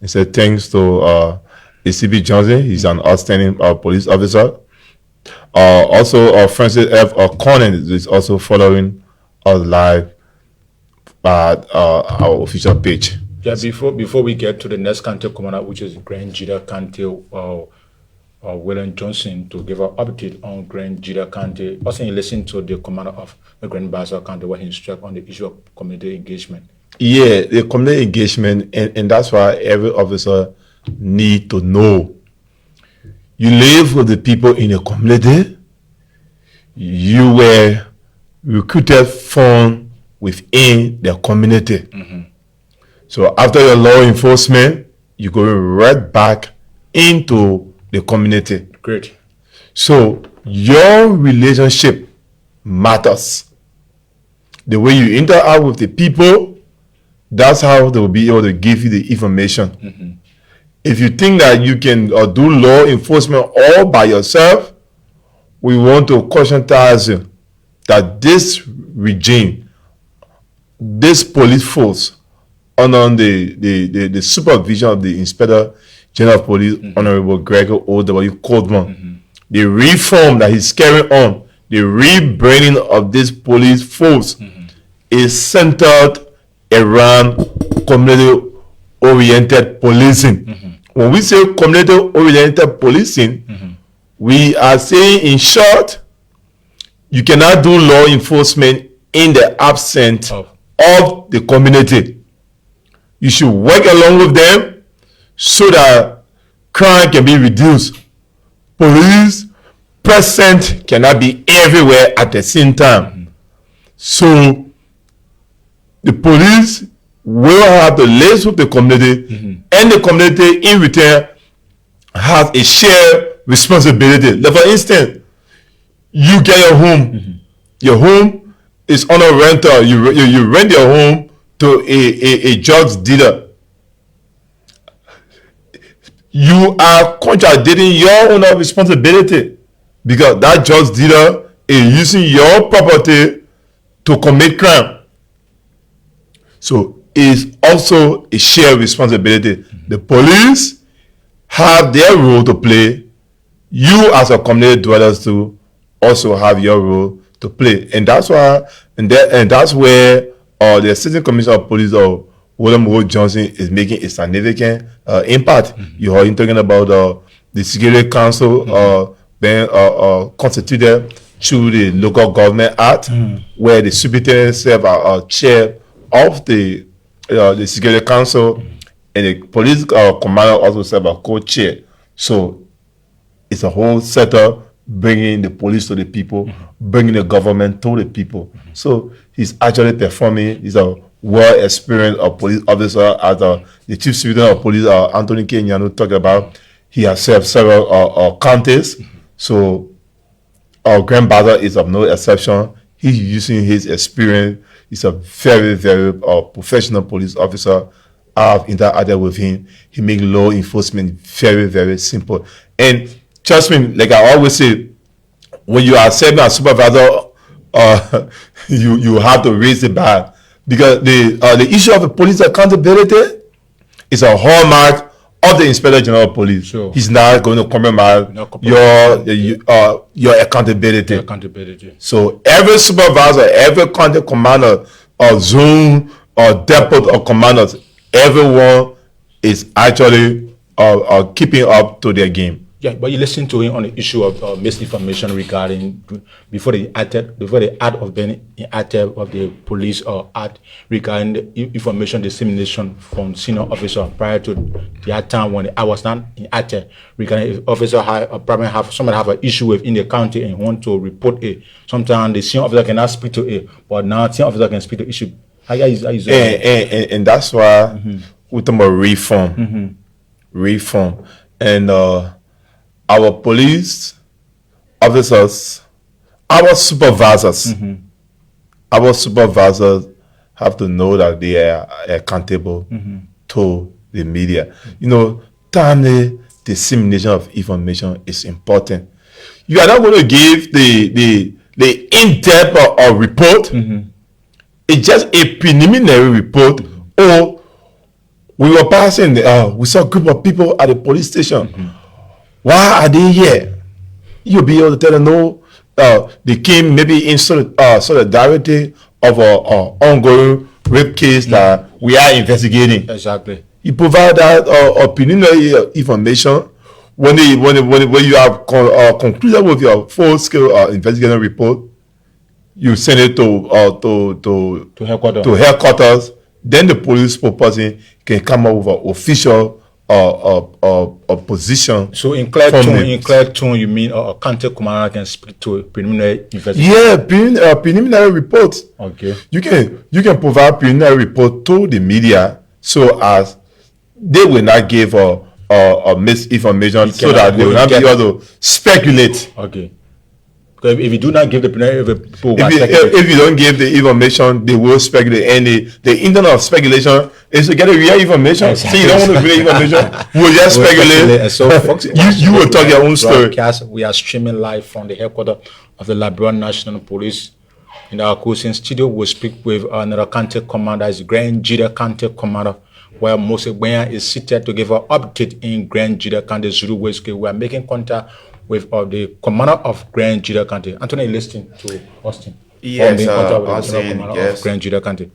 He said thanks to ACP Johnson. He's an outstanding police officer. Also, Francis F. Conan is also following us live at our official page. Yeah, before we get to the next county commander, which is Grand Jida County, William Johnson, to give an update on Grand Jida County. Also, you listen to the commander of the Grand Baza County, where he struck on the issue of community engagement. Yeah, the community engagement, and that's why every officer need to know. You live with the people in a community. You were recruited from within the community. So after your law enforcement, you go right back into the community. Great. So your relationship matters. The way you interact with the people, that's how they will be able to give you the information. If you think that you can do law enforcement all by yourself, we want to cautiontize you that this regime, this police force, under the supervision of the Inspector General of Police, Honorable Gregor O.W. Coleman, the reform that he's carrying on, the rebranding of this police force is centered around community-oriented policing. When we say community-oriented policing, we are saying, in short, you cannot do law enforcement in the absence of the community. You should work along with them so that crime can be reduced. Police present cannot be everywhere at the same time. So the police will have to live with the community, and the community in return has a shared responsibility. Like for instance, you get your home. Your home is on a rental. You rent your home to a drugs dealer. You are contradicting your own responsibility, because that drugs dealer is using your property to commit crime. So it's also a shared responsibility. The police have their role to play. You as a community dwellers too also have your role to play. And that's why, and that's where the Assistant Commissioner of Police, William Wood Johnson, is making a significant impact. You heard him talking about the Security Council being constituted through the Local Government Act, where the superintendent serve as chair of the Security Council, and the police commander also serve as co-chair. So it's a whole setup, bringing the police to the people, bringing the government to the people. So he's actually performing. He's a well-experienced police officer, as the Chief Superintendent of Police, Anthony K. Nyanu, talked about. He has served several counties. So our Grand Baza is of no exception. He's using his experience. He's a very, very professional police officer. I've interacted with him. He makes law enforcement very, very simple. And trust me, like I always say, when you are serving as supervisor, you have to raise the bar. because the issue of the police accountability is a hallmark of the Inspector General of Police. Sure. He's not going to compromise your accountability. Accountability. So every supervisor, every contact commander, or zone, or depot, or commanders, everyone is actually keeping up to their game. Yeah, but you listen to him on the issue of misinformation regarding before the act of being active of the police or act regarding the information dissemination from senior officer prior to the time when I was not active regarding if officer somebody have an issue with in the county and want to report it. Sometimes the senior officer cannot speak to it, but now senior officer can speak to issue. And that's why we're talking about reform, and our police officers, our supervisors have to know that they are accountable to the media. You know, timely dissemination of information is important. You are not going to give the in-depth report. It's just a preliminary report. Or we were passing, we saw a group of people at the police station. Why are they here? You'll be able to tell them no. They came maybe in solidarity of an ongoing rape case that we are investigating. Exactly. You provide that preliminary information. When you have concluded with your full-scale investigative report, you send it to headquarters. Then the police person can come up with an official position. So in clear tone, you mean a county commander can speak to a preliminary investigation? Yeah, preliminary report. Okay. You can provide preliminary report to the media so as they will not give a misinformation so that they will not be able to speculate. Okay. Because if you do not give the preliminary report, if you don't give the information, they will speculate. And the internet of speculation is to get a real information. Exactly. So you don't want to real information. You will just speculate. So folks, you will talk your own story. We are streaming live from the headquarters of the Liberian National Police. In our Kosin studio, we'll speak with another county commander, is Grand Jida County Commander, where Mose Gbenya is seated to give an update in Grand Jida County, Zulu West. We are making contact with the commander of Grand Jida County. Anthony, listening to Austin. Yes, Austin, yes. Of Grand Jida County.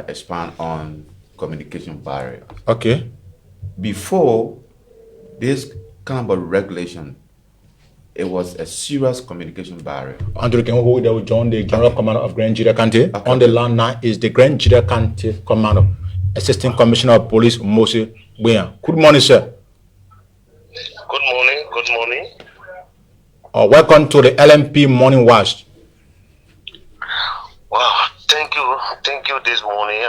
Expand on communication barrier. Okay. Before this kind of regulation, it was a serious communication barrier. Anthony, can hold that with John, the general commander of Grand Jida County. Okay. On the line now is the Grand Jida County commander, Assistant Commissioner of Police, Mose Gbenya. Good morning, sir. Good morning. Good morning. Welcome to the LMP Morning Watch. Wow, thank you this morning.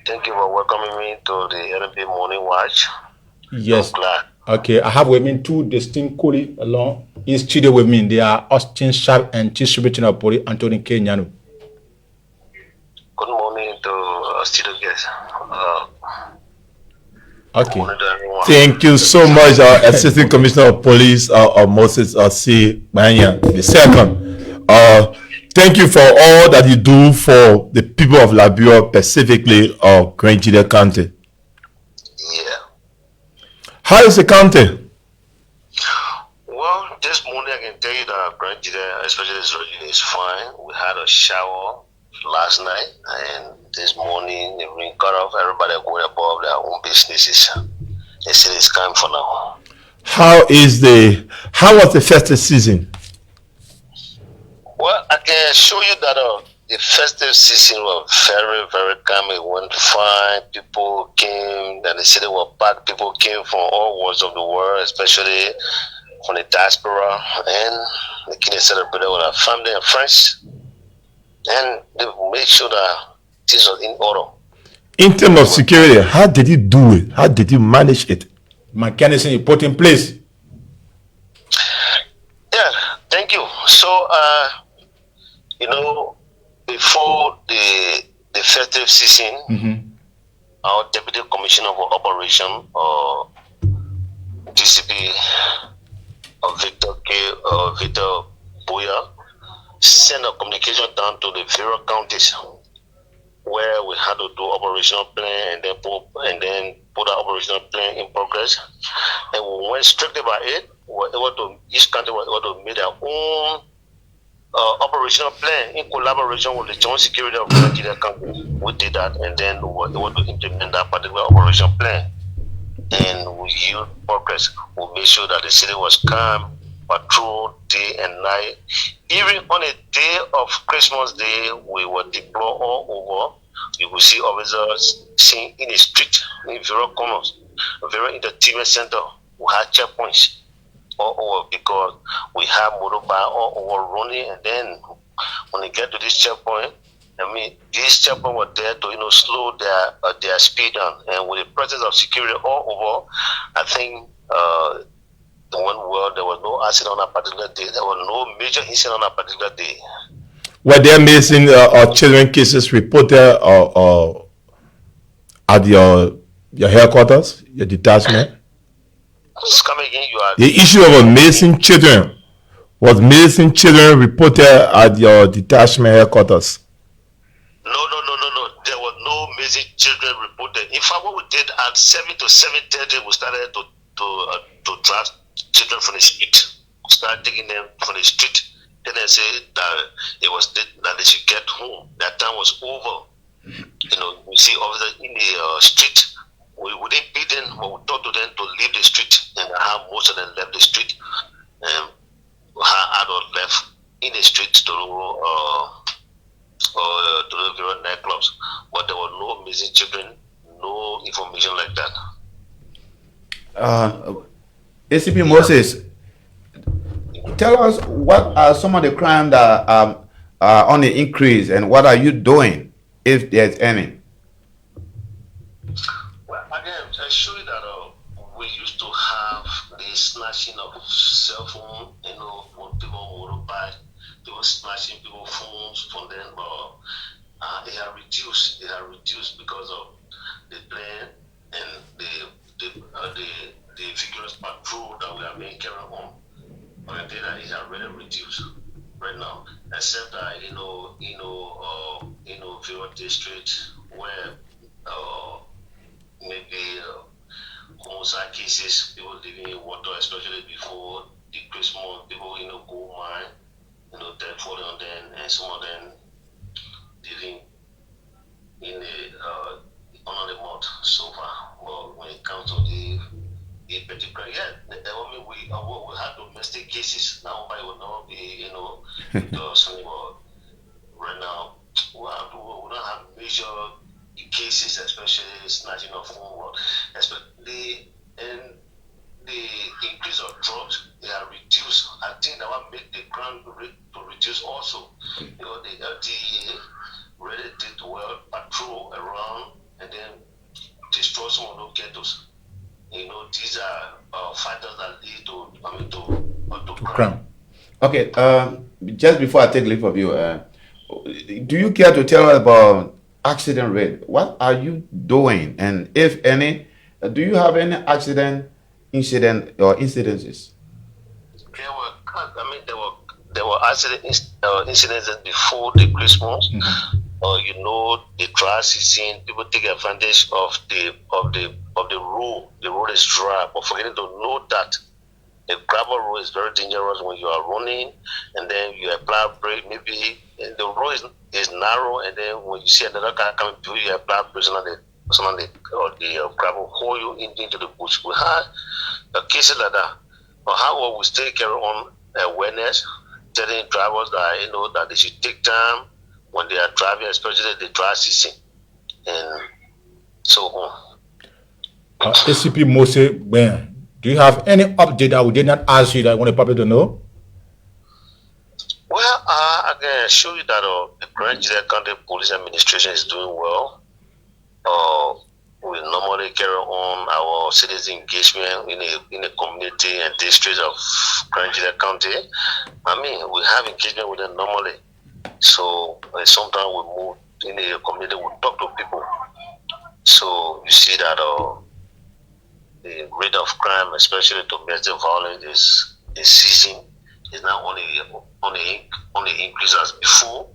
Thank you for welcoming me to the LMP Morning Watch. Yes. I'm glad. Okay, I have with me two distinct colleagues along in studio with me. They are Austin Sharp and Chief Superintendent of Police, Anthony Kenyanu. Good morning to studio guests. Okay. Thank you so much, Assistant Commissioner of Police, Moses C. Gbenya II. Thank you for all that you do for the people of Liberia, specifically of Grand Jida County. Yeah. How is the county? Well, this morning I can tell you that Grand Jida, especially this region, is fine. We had a shower last night, and this morning the rain cut off. Everybody going above their own businesses. They say it's time for now. How was the festive season? Well, I can show you that the festive season was very, very calm. It went fine. People came, and the city was packed. People came from all walks of the world, especially from the diaspora, and they came and celebrated with our family and friends. And they made sure that things was in order. In terms of security, how did you do it? How did you manage it? Mechanism you put in place. Yeah, thank you. So, before the festive season, our Deputy Commissioner for Operation, DCP, Victor Boya, sent a communication down to the various counties where we had to do operational plan and then put our operational plan in progress. And we went strictly by it. Each country was able to make their own operational plan in collaboration with the joint security of Nigeria countries. We did that, and then we were able to implement that particular operational plan. And we yield progress. We made sure that the city was calm, patrol day and night. Even on a day of Christmas Day, we were deployed all over. You will see officers seen in the street, in various corners, very entertainment center. We had checkpoints all over because we have motorbike all over running, and then when they get to this checkpoint, I mean, this checkpoint was there to slow their speed down, and with the presence of security all over, I think the one world there was no accident on that particular day. There was no major incident on that particular day. Were there missing children cases reported at your headquarters, your detachment? Come again, you are. The issue of missing children, was missing children reported at your detachment headquarters? No. There were no missing children reported. In fact, what we did at 7 to 7:30, we started to draft children from the street. We started taking them from the street. Then they said that that they should get home. That time was over. We see officers in the street. We didn't beat them, but we talked to them to leave the street, and how most of them left the street. And how adults left in the street to the various nightclubs, but there were no missing children, no information like that. ACP Moses, tell us what are some of the crimes that are on the increase, and what are you doing, if there's any? Well, again, I show you that we used to have the snatching of cell phone, when people motorbike, they were snatching people's phones from them. They have reduced. They have reduced because of the plan and the vigorous patrol that we are being carried on. But I think that it has really reduced right now, except that various districts where maybe homicide cases, people living in water, especially before the Christmas, people go mine, death falling on them, and some of them living in under the mud so far. Well, when it comes to the particular, we have domestic cases. Now, I will not be, right now, we don't have major cases, especially snatching of phone, especially in the increase of drugs. They are reduced. I think that will make the crime rate to reduce also. The LTA really did well, patrol around, and then destroy some of those ghettos. These are fighters that lead to crime. Okay, just before I take leave of you, do you care to tell us about accident rate? What are you doing, and if any, do you have any incident or incidences? There were accident incidents before the Christmas. Mm-hmm. The dry season, people take advantage of the road. The road is dry, but forgetting to know that the gravel road is very dangerous when you are running, and then you apply brake. Maybe the road is narrow, and then when you see another car coming through, you apply brakes on the gravel, hold you into the bush. We had cases like that. But how we still carry on awareness, telling drivers that that they should take time when they are driving, especially the dry season, and so on. ACP Mose, do you have any update that we did not ask you that you want the public to know? Well, I can assure you that the Nigeria County Police Administration is doing well. We normally carry on our citizen engagement in the community and districts of Nigeria County. We have engagement with them normally. So sometimes we move in the community, we talk to people. So you see that the rate of crime, especially domestic violence, is ceasing. It's not on the increase as before,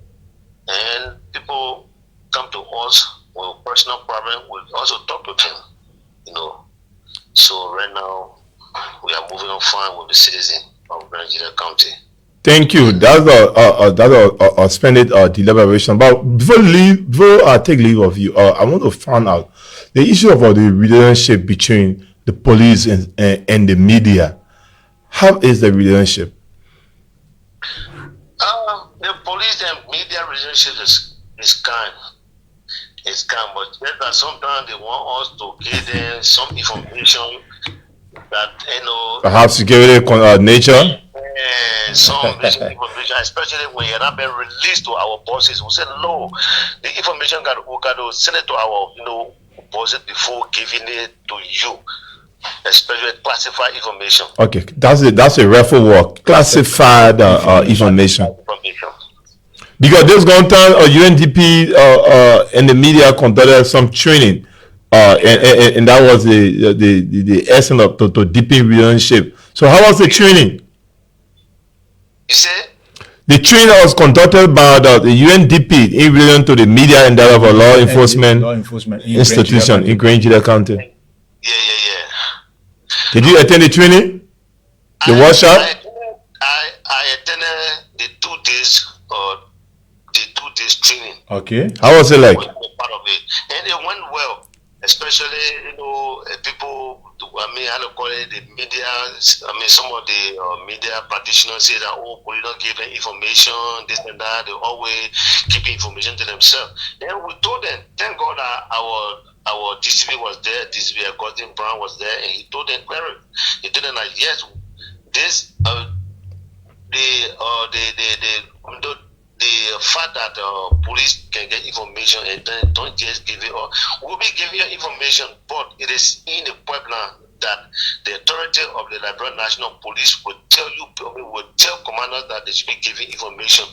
and people come to us with personal problem, we also talk to them, you know. So right now, we are moving on fine with the citizen of Grand County. Thank you. That's a splendid deliberation. But before I take leave of you, I want to find out the issue about the relationship between the police and the media. How is the relationship? The police and media relationship is kind. It's kind, but that sometimes they want us to give them some information that, you know, Perhaps security nature. some information, especially when you're not being released to our bosses. We said no, the information we got to send it to our, you know, bosses before giving it to you, especially classified information. Okay, that's a referral work. Classified information. Because this one time UNDP and the media conducted some training, and that was the essence of to deepen relationship. So how was the training? You say? The training was conducted by the UNDP in relation to the media and that of a law enforcement institution in Grand County. Yeah. Did you attend the training? The workshop? I attended the 2 days training. Okay. How was it like? Part of it, and it went well. Especially, you know, people. I mean, I don't call it the media. I mean, some of the media practitioners say that, oh, we don't give them information, this and that. They always keep information to themselves. Then we told them, thank God that our DCP was there, DCP Gordon Brown was there, and he told them, he told them that yes, this the fact that police can get information and then don't just give it, or we'll be giving you information, but it is in the pipeline that the authority of the Liberian National Police will tell you, will tell commanders that they should be giving information.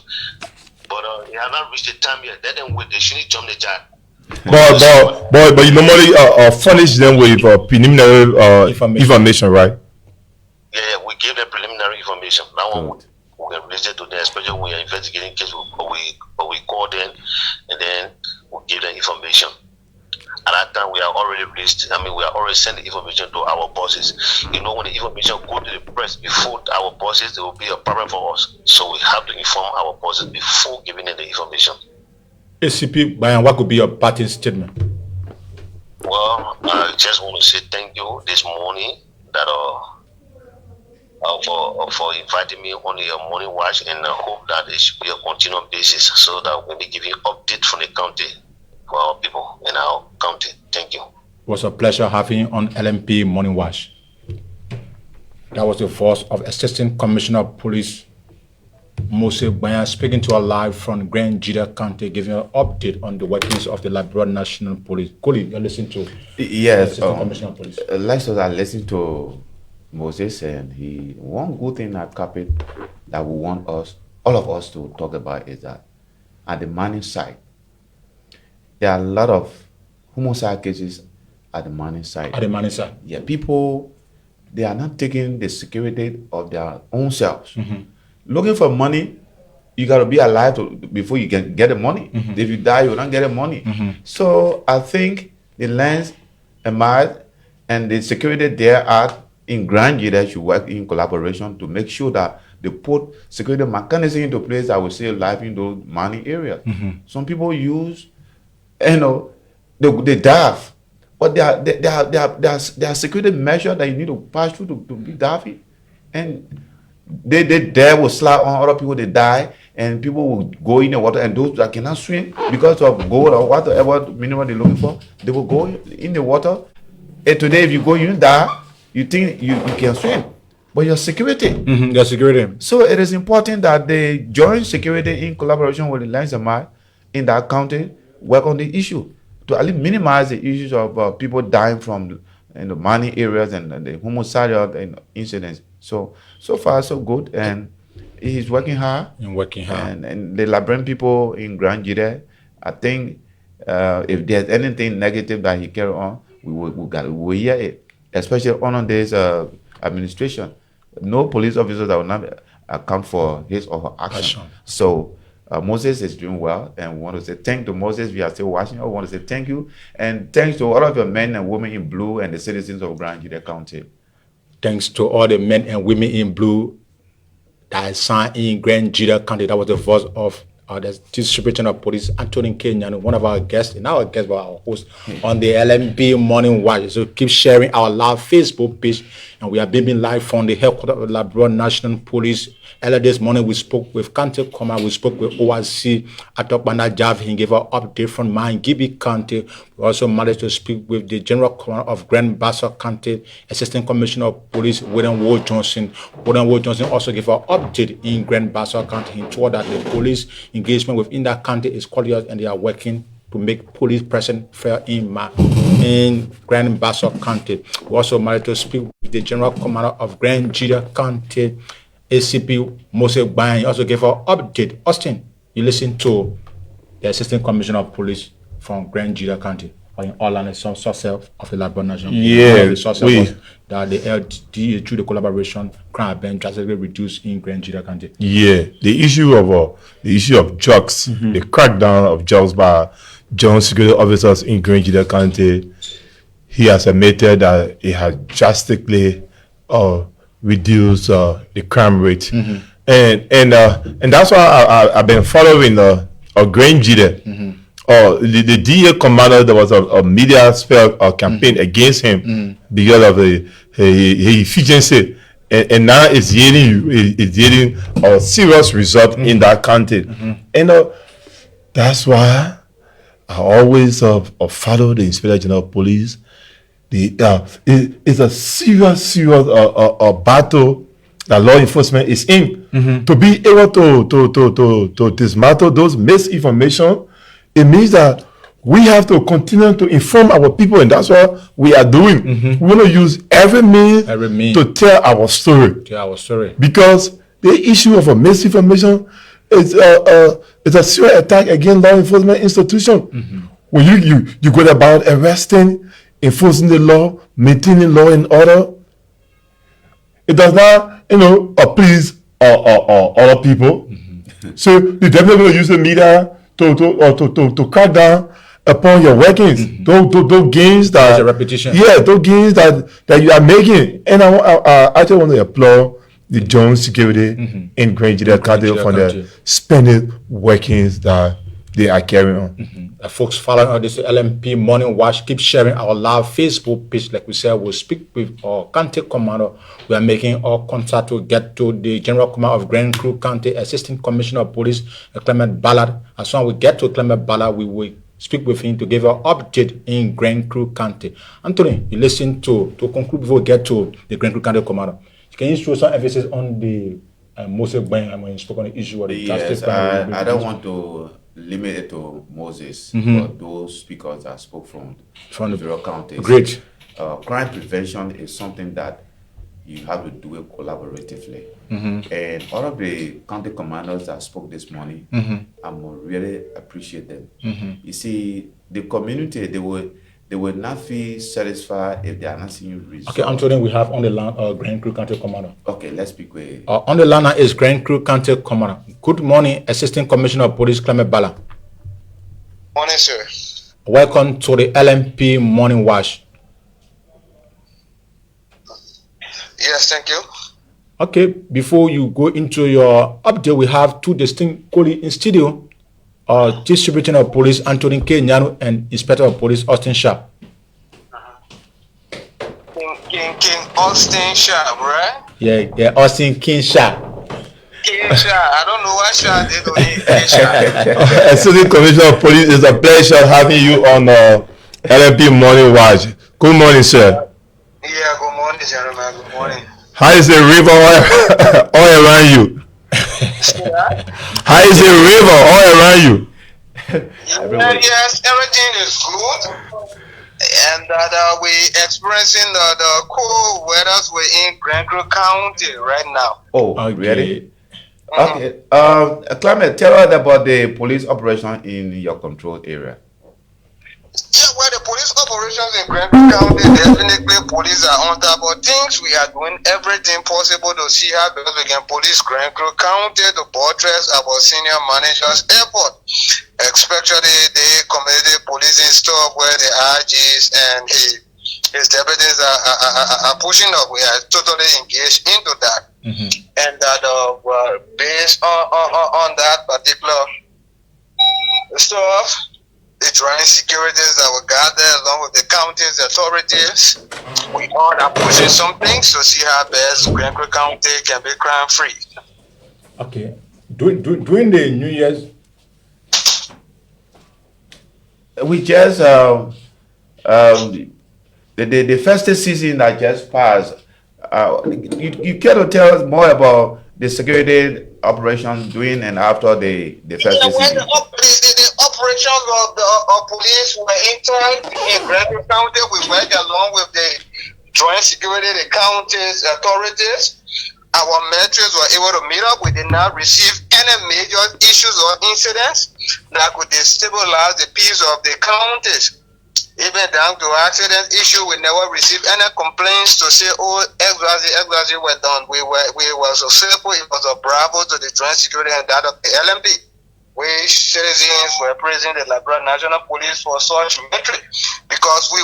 But it has not reached the time yet. Let them wait. They shouldn't jump the jar. But you normally furnish them with preliminary information, right? Yeah, we give them preliminary information. That one we can release it to them, especially when we are investigating cases. We call them and then we give them information. At that time, we are already released. I mean, we are already sending information to our bosses. You know, when the information go to the press before our bosses, there will be a problem for us. So we have to inform our bosses before giving them the information. ACP, Bayan, what could be your parting statement? Well, I just want to say thank you this morning that for inviting me on your morning watch, and I hope that it should be a continual basis so that we'll be giving updates from the county for our people in our county. Thank you. It was a pleasure having you on LMP Morning Watch. That was the voice of Assistant Commissioner of Police Mose Bayan speaking to us live from Grand County, giving an update on the workings of the Liberian National Police. Koli, you're listening to Assistant Commissioner of Police. Let's listen to Moses, and one good thing at Capit that we want all of us to talk about is that at the mining site, there are a lot of homicide cases at the mining site. At the mining site? Yeah, people, they are not taking the security of their own selves. Looking for money, you got to be alive before you can get the money. If you die, you don't get the money. So I think the lands and the security there are in Grand should work in collaboration to make sure that they put security mechanism into place that will save life in those mining areas. Some people use, they dive, but there are security measures that you need to pass through to be diving, and they will slap on other people. They die, and people will go in the water, and those that cannot swim because of gold or whatever mineral they're looking for, they will go in the water. And today, if you go, you die. You think you can swim, but your security. Your security. So it is important that they join security in collaboration with the Lands and Mine in that county, work on the issue to at least minimize the issues of people dying from the mining areas and the homicidal incidents. So far so good, and he's working hard. And the Liberian people in Grand Jide, I think if there's anything negative that he carry on, we hear it. Especially under this administration, no police officer that will not account for his or her action. So Moses is doing well, and we want to say thank to Moses. We are still watching. I want to say thank you, and thanks to all of your men and women in blue and the citizens of Grand Judah County. Thanks to all the men and women in blue that signed in Grand Judah County. That was the voice of the District of Police, Anthony Kenyan, one of our guests, and our guest, our host on the LMP Morning Watch. So keep sharing our live Facebook page, and we are being live from the headquarters of the Liberia National Police. Earlier this morning, we spoke with County Commander, we spoke with OIC Atokbana Jav. He gave an update from Gibi County. We also managed to speak with the General Commander of Grand Bassa County, Assistant Commissioner of Police, William Ward Johnson. William Ward Johnson also gave an update in Grand Bassa County. He told that the police engagement within that county is cordial, and they are working to make police presence fair in Grand Bassa County. We also managed to speak with the General Commander of Grand Judah County, ACP Mose Bayan. He also gave an update. Austin, you listen to the Assistant Commissioner of Police from Grand Judah County in Orlando, some source of the Liberian National Police. Yeah, the source was that the LDA, through the collaboration, crime have been drastically reduced in Grand Judah County. Yeah, the issue of drugs, the crackdown of drugs by Joint security officers in Grand Judah County, he has admitted that it has drastically reduced the crime rate, and that's why I've been following Grand Judah. The DA commander, there was a media spell campaign against him because of his efficiency, and now it's yielding a serious result in that county, and that's why I always follow the Inspector General of Police. It's a serious battle that law enforcement is in. To be able to dismantle those misinformation, it means that we have to continue to inform our people, and that's what we are doing. We want to use every means to tell our story. Because the issue of a misinformation is a serious attack against law enforcement institution. When you go about arresting, enforcing the law, maintaining law and order, it does not, please other people. So you definitely going to use the media to crack down upon your workings, those gains that repetition. Yeah, those gains that you are making. And I actually want to applaud the Joint security in Grand Judah County for the splendid workings that they are carrying on. Folks following on this LMP Morning Watch, keep sharing our live Facebook page. Like we said, we'll speak with our county commander. We are making our contact to get to the General Commander of Grand Crew County, Assistant Commissioner of Police, Clement Ballard. As soon as we get to Clement Ballard, we will speak with him to give an update in Grand Crew County. Anthony, you listen to conclude before we get to the Grand Crew County commander. Can you show some emphasis on the Moses Bayan when you spoke on the issue of the justice? I don't want to limit it to Moses, but those speakers that spoke from the various counties. Great. Crime prevention is something that you have to do it collaboratively. And all of the county commanders that spoke this morning, I really appreciate them. You see, the community, they will not feel satisfied if they are not seeing results. Okay, Anthony, we have on the line Grand Crew County Commander. Okay, let's speak with on the line is Grand Crew County Commander. Good morning, Assistant Commissioner of Police, Clement Ballard. Morning, sir. Welcome to the LMP Morning Watch. Yes, thank you. Okay, before you go into your update, we have two distinct colleagues in studio. Chief Superintendent of Police Anthony Kenyan and Inspector of Police Austin Sharp. King Austin Sharp, right? Yeah, Austin King Sharp. King Sharp. I don't know why Sharp did King Sharp. Assistant Commissioner of Police, it's a pleasure having you on LMP Morning Watch. Good morning, sir. Yeah, good morning, gentlemen. Good morning. How is the river all around you? How is the river all around you? Yes, everything is good. And that we experiencing the cool weathers we're in Grand Crew County right now. Oh, okay. Really? Okay. Clement, tell us about the police operation in your control area. Yeah, well, the police These operations in Granville County, definitely police are on top of things. We are doing everything possible to see how best we can police Granville County to buttress our senior managers' effort, especially the community policing stuff where the RGs and his deputies are pushing up. We are totally engaged into that. And that based on that particular stuff, the joint securities that were gathered along with the county's authorities, we all are pushing some things to see how best Granville County can be crime free. Okay. During the New Year's, We just the festive season that just passed. You care to tell us more about the security operations during and after the festive When season? the operations of the police were inside in Granville County, we worked along with the joint security, the county's authorities. Our metrics were able to meet up. We did not receive any major issues or incidents that could destabilize the peace of the counties. Even down to accident issue, we never received any complaints to say, oh, XYZ were done. We were successful. It was a bravo to the joint security and that of the LMP. We citizens were praising the Liberia National Police for such metric because we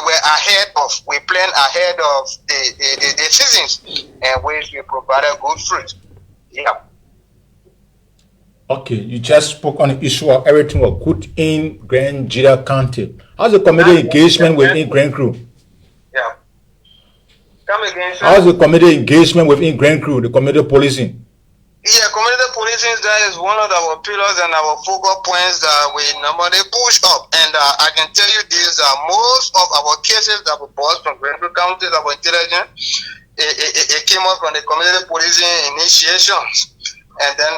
planned ahead of the seasons and which we provided good fruit. Yeah. okay, you just spoke on the issue of everything was good in Granville County. How's the community engagement within Granville? Yeah. Come again, sir. How's the community engagement within Granville, the community policing? Yeah, community policing, that is one of our pillars and our focal points that we normally push up. And I can tell you this, most of our cases that we brought from Granville County that were intelligent, it came up from the community policing initiations. And then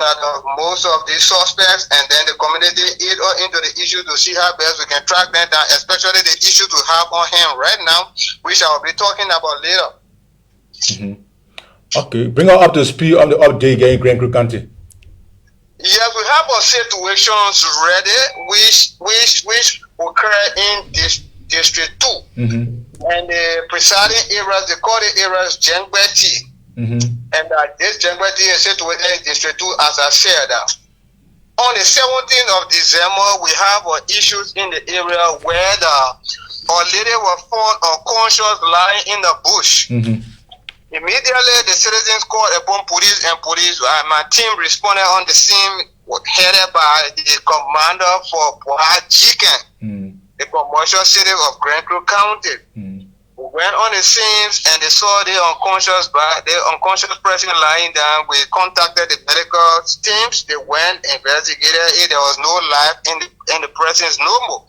most of the suspects and then the community eat into the issue to see how best we can track them down, especially the issue to have on hand right now, which I will be talking about later. Okay, bring us up to speed on the update in Granville County. Yes, we have our situations ready, which occur in District 2. And the presiding areas, the call the areas Jengbeti. And this Jengbeti is situated in District 2, as I said. On the 17th of December, we have issues in the area where a lady was found unconscious lying in the bush. Immediately, the citizens called upon police and my team responded on the scene, headed by the commander for Bohajikan, the commercial city of Granville County. We went on the scene and they saw the unconscious person lying down. We contacted the medical teams. They went, investigated it. There was no life in the presence no more.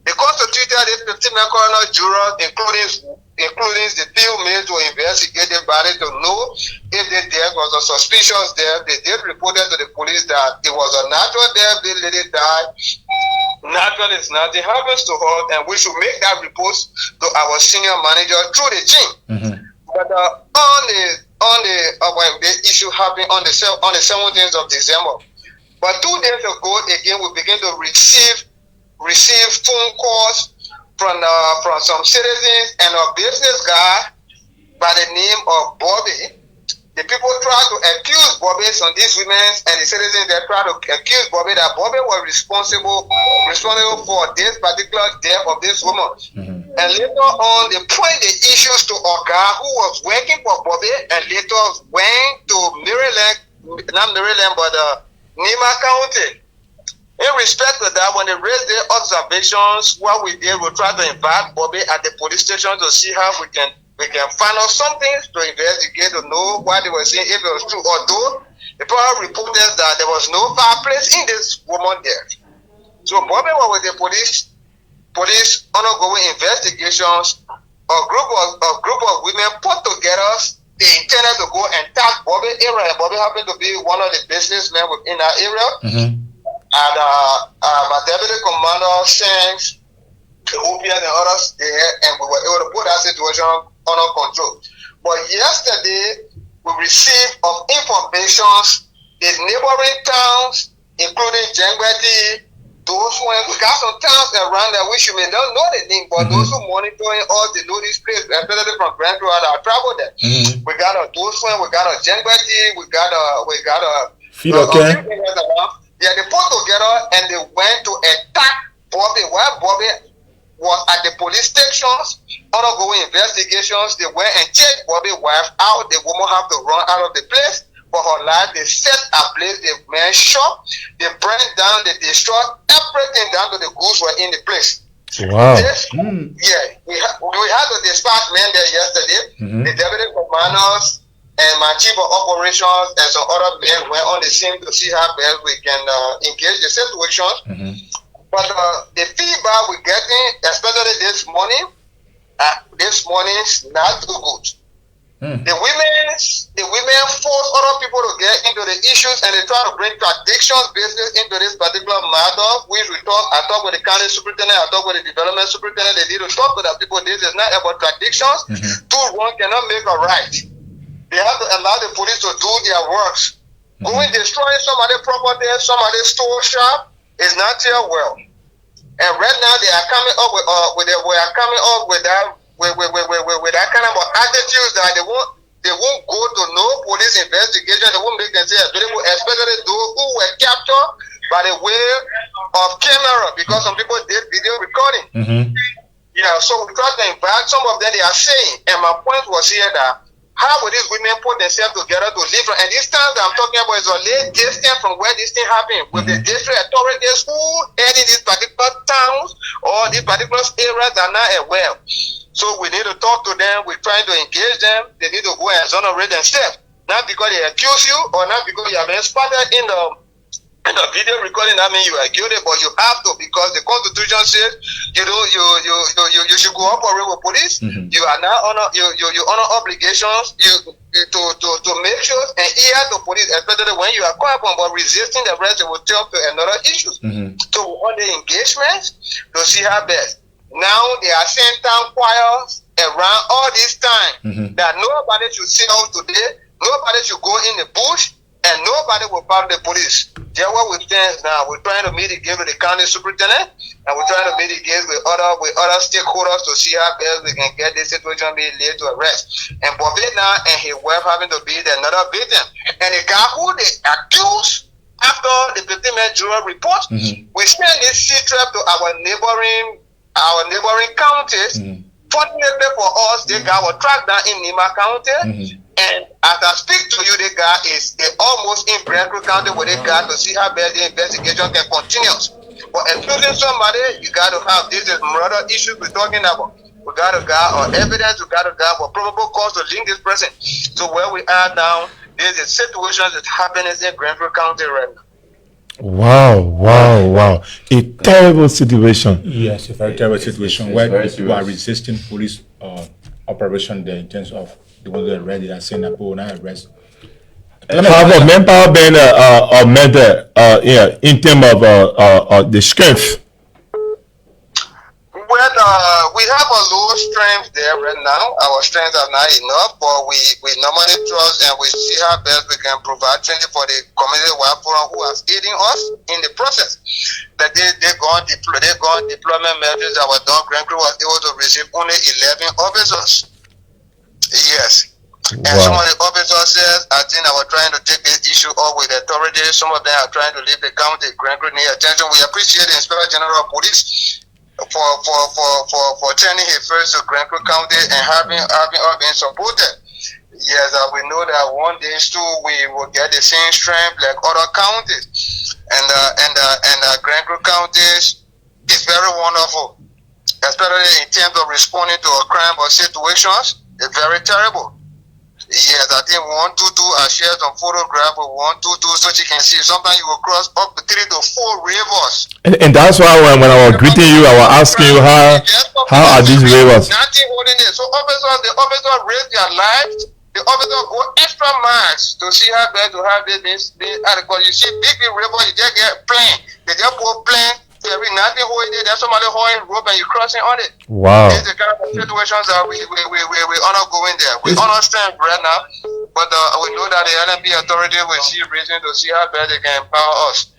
They constituted the 15-member coroner jurors, including the field mates to investigate the body to know if the death was a suspicious death. They did report to the police that it was a natural death. The lady died. Natural is nothing happens to her, and we should make that report to our senior manager through the team. But the issue happened on the 17th of December. But 2 days ago, again, we began to receive phone calls from some citizens and a business guy by the name of Bobby. The people try to accuse Bobby on these women, and the citizens they try to accuse Bobby that Bobby was responsible for this particular death of this woman. And later on, they point the issues to a guy who was working for Bobby, and later went to Nima County. In respect to that, when they raised their observations, what we did, we tried to invite Bobby at the police station to see how we can find out something to investigate to know what they were saying, if it was true. Although the people reported that there was no fireplace in this woman's death. So Bobby was with the police ongoing investigations. A group of women put together. They intended to go and tag Bobby area. Bobby happened to be one of the businessmen within that area. And my deputy commander sent the OPS and others there, and we were able to put that situation under control. But yesterday, we received information the neighboring towns, including Jengbeti, those who we got some towns around there which you may not know the name, but those who monitoring all the know this place, especially from Grand Road, I travel there. We got a those we got a Jengbati, we got a yeah, they put together and they went to attack Bobby. While Bobby was at the police stations, undergoing investigations, they went and checked Bobby's wife out. The woman have to run out of the place for her life. They set ablaze the man's shop, they burned down, they destroyed everything down to the goods were in the place. Wow. Yeah, we had to dispatch men there yesterday. The deputy commanders and my chief of operations and some other men went on the scene to see how best we can engage the situation. But the feedback we're getting, especially this morning, is not too good. The women force other people to get into the issues, and they try to bring traditions business into this particular matter. I talk with the county superintendent, I talk with the development superintendent. They need to talk to the people. This is not about traditions. Two wrong cannot make a right. They have to allow the police to do their works. Going destroying somebody's property, somebody's store shop is not here well. And right now they are coming up with that kind of attitudes that they won't go to no police investigation. They won't make themselves available, especially those who were captured by the way of camera, because some people did video recording. Yeah, so we try to invite some of them. They are saying, and my point was here that how will these women put themselves together to live? And this time that I'm talking about is a little distant from where this thing happened. With the district authorities who head in these particular towns or these particular areas are not aware. So we need to talk to them. We're trying to engage them. They need to go and exonerate themselves. Not because they accuse you or not because you have been spotted in the video recording, that means you are guilty, but you have to, because the Constitution says you should cooperate with police. You are now you honor obligations to make sure and hear the police, especially when you are caught upon, but resisting the rest, it will jump to another issue. So on the engagement to see how best. Now they are sending town choirs around all this time that nobody should sit out today, nobody should go in the bush, and nobody will follow the police. That's what we stand now. We're trying to mitigate with the county superintendent, and we're trying to mitigate with other stakeholders to see how best we can get this situation being laid to arrest. And Bobby now and his wife having to be another victim. And the guy who they accused after the 15-man jury report, we send this sea trap to our neighboring counties. Fortunately for us, the guy was tracked down in Nima County. And as I speak to you, the guy is almost in Brentwood County with the guy to see how best the investigation can continue. But including somebody, you got to have this is murder issues we're talking about. We got a guy or evidence, we got a guy for probable cause to link this person. So where we are now, there's a situation that's happening in Brentwood County right now. Wow. A terrible situation. Yes, a very terrible situation where people are resisting police operation there in terms of the ones that are ready and saying that people not arrest. Have manpower been augmented in terms of the strength? Well, we have a low strength there right now. Our strength are not enough, but we normally trust and we see how best we can provide training for the community-wide forum who are aiding us in the process. That they gone deployment measures that were done. Grand Crew was able to receive only 11 officers. Yes. And some of the officers says, I think I was trying to take this issue up with the authorities. Some of them are trying to leave the county. Grand Crew need attention. We appreciate the Inspector General of Police for turning his face to Grand Creek County and having us being supported. Yes, we know that one day too we will get the same strength like other counties, and Grand Creek counties is very wonderful, especially in terms of responding to a crime or situations. It's very terrible. Yes, I think 122. I shared some photograph of 122 so you can see. Sometimes you will cross up to 3 to 4 rivers. And that's why when I was greeting you, I was asking you how are these rivers? Nothing holding it. So the officers risk their lives. The officers go extra miles to see how bad to have this being adequate. You see big river, you just get plane. They just put plane. There is nothing holding it. There's somebody holding rope and you're crossing on it. Wow. These are the kind of situations that we honor going there. We understand right now, but we know that the LMP authority will see reason to see how bad they can empower us.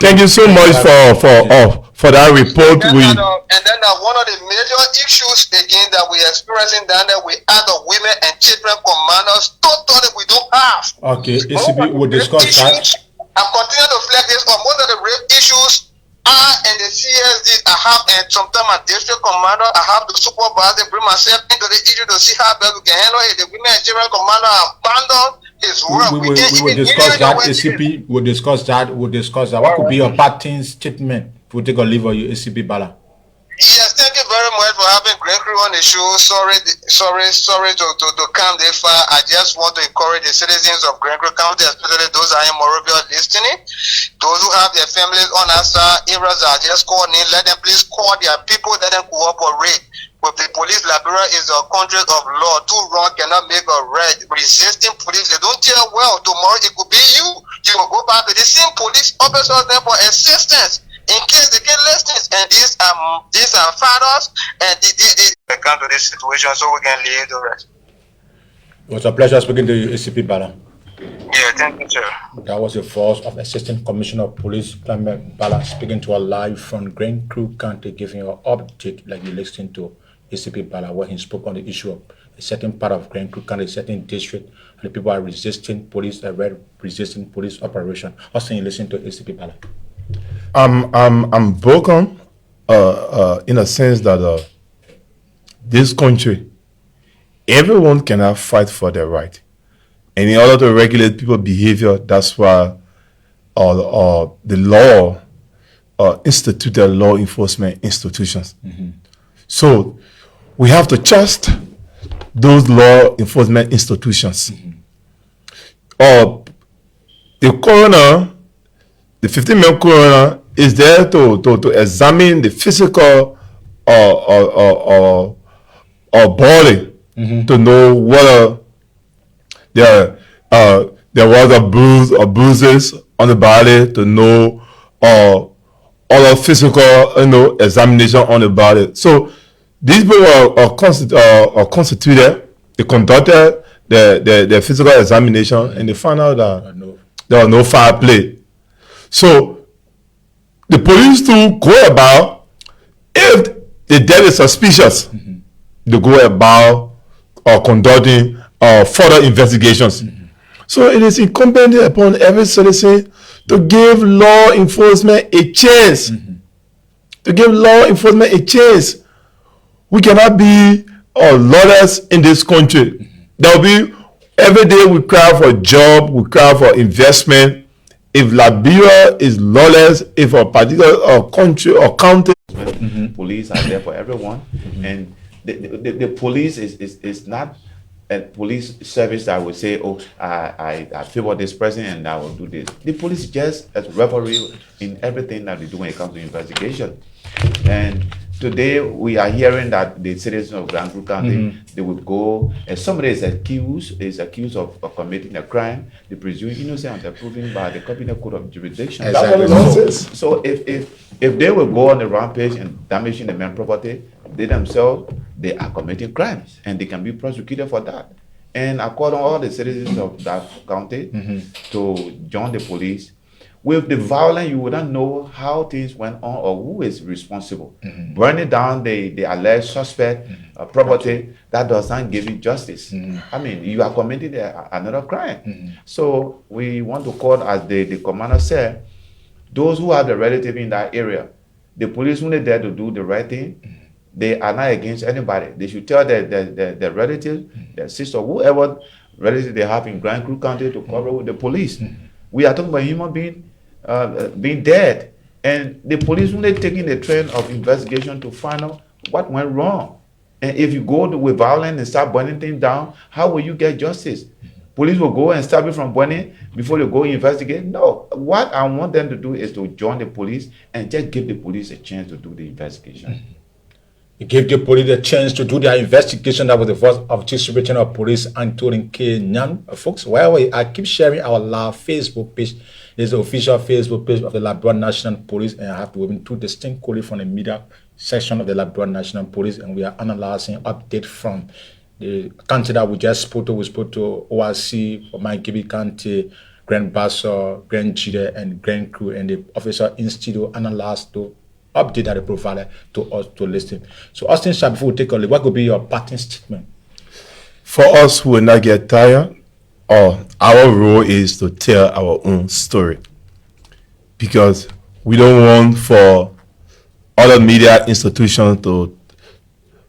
Thank you so much for that report. And then one of the major issues again that we are experiencing down there, we have the women and children commanders totally we don't have. Okay, ACP will discuss that. I'm continuing to flag this on most of the rape issues are in the CSD. I have, and sometimes my district commander, I have to supervise and bring myself into the issue to see how best we can handle it. The women and children commander abandoned his work. We will discuss that, ACP. We'll discuss that. What could be your parting statement? We'll take a leave of you, ACP Bala. Yes, thank you very much for having Green Crew on the show. Sorry to come this far. I just want to encourage the citizens of Green Crew County, especially those who are in Morovia listening. Those who have their families on our side, areas are just calling in. Let them please call their people, let them cooperate with the police. Liberia is a country of law. Two wrong cannot make a right. Resisting police, they don't tell well. Tomorrow it could be you. You will go back to the same police officers there for assistance. In case they get lessons, and these are fathers, and they come to this situation so we can leave the rest. It was a pleasure speaking to you, ACP Bala. Yeah, thank you, sir. That was the voice of Assistant Commissioner of Police Clement Bala speaking to us live from Green Crew County, giving you an update like you listened to ACP Bala, where he spoke on the issue of a certain part of Green Crew County, a certain district, and the people are resisting police, resisting police operation. Also, you listen to ACP Bala. I'm broken in a sense that this country, everyone cannot fight for their right. And in order to regulate people's behavior, that's why the law instituted law enforcement institutions. So we have to trust those law enforcement institutions. The coroner, the 15-man coroner, is there to examine the physical body to know whether there was a bruise or bruises on the body, to know other physical examination on the body. So these people are constituted. They conducted the physical examination, and they found out that there was no foul play. So the police to go about, if the death is suspicious, they go about conducting further investigations. So it is incumbent upon every citizen to give law enforcement a chance. To give law enforcement a chance. We cannot be lawless in this country. There will be, every day we cry for job, we cry for investment. If Liberia is lawless, if a particular country or county, police are there for everyone, and the police is not a police service that would say, oh, I favor this person and I will do this. The police is just as referee in everything that they do when it comes to investigation. And today we are hearing that the citizens of Grand Crew County, they would go, and somebody is accused of committing a crime, they presume innocent until proven by the Cabinet Code of Jurisdiction. Exactly. So if they will go on the rampage and damaging the man's property, they themselves, they are committing crimes, and they can be prosecuted for that. And I call on all the citizens of that county to join the police. With the violence, you wouldn't know how things went on or who is responsible. Burning down the alleged suspect property, that does not give you justice. I mean, you are committing another crime. So we want to call, as the commander said, those who have the relative in that area, the police, when they're there to do the right thing, they are not against anybody. They should tell their relatives, their sister, whoever relative they have in Grand Crew County to cooperate with the police. We are talking about human being being dead, and the police, when they're taking the trend of investigation to find out what went wrong. And if you go with violence and start burning things down, how will you get justice? Police will go and stop you from burning before they go investigate? No. What I want them to do is to join the police and just give the police a chance to do the investigation. It gave the police a chance to do their investigation. That was the voice of Chief Superintendent of Police, Anthony K. Nyam. Folks, I keep sharing our live Facebook page. It's the official Facebook page of the Liberian National Police, and I have with two distinct colleagues from the media section of the Liberian National Police, and we are analyzing update from the county that we just spoke to. We spoke to ORC for Mygibby County, Grand Basso, Grand Chile, and Grand Crew, and the officer in studio analyzed to update that they provided to us to listen. So, Austin Sharp, before we take a look, what could be your parting statement? For us who will not get tired, our role is to tell our own story, because we don't want for other media institutions to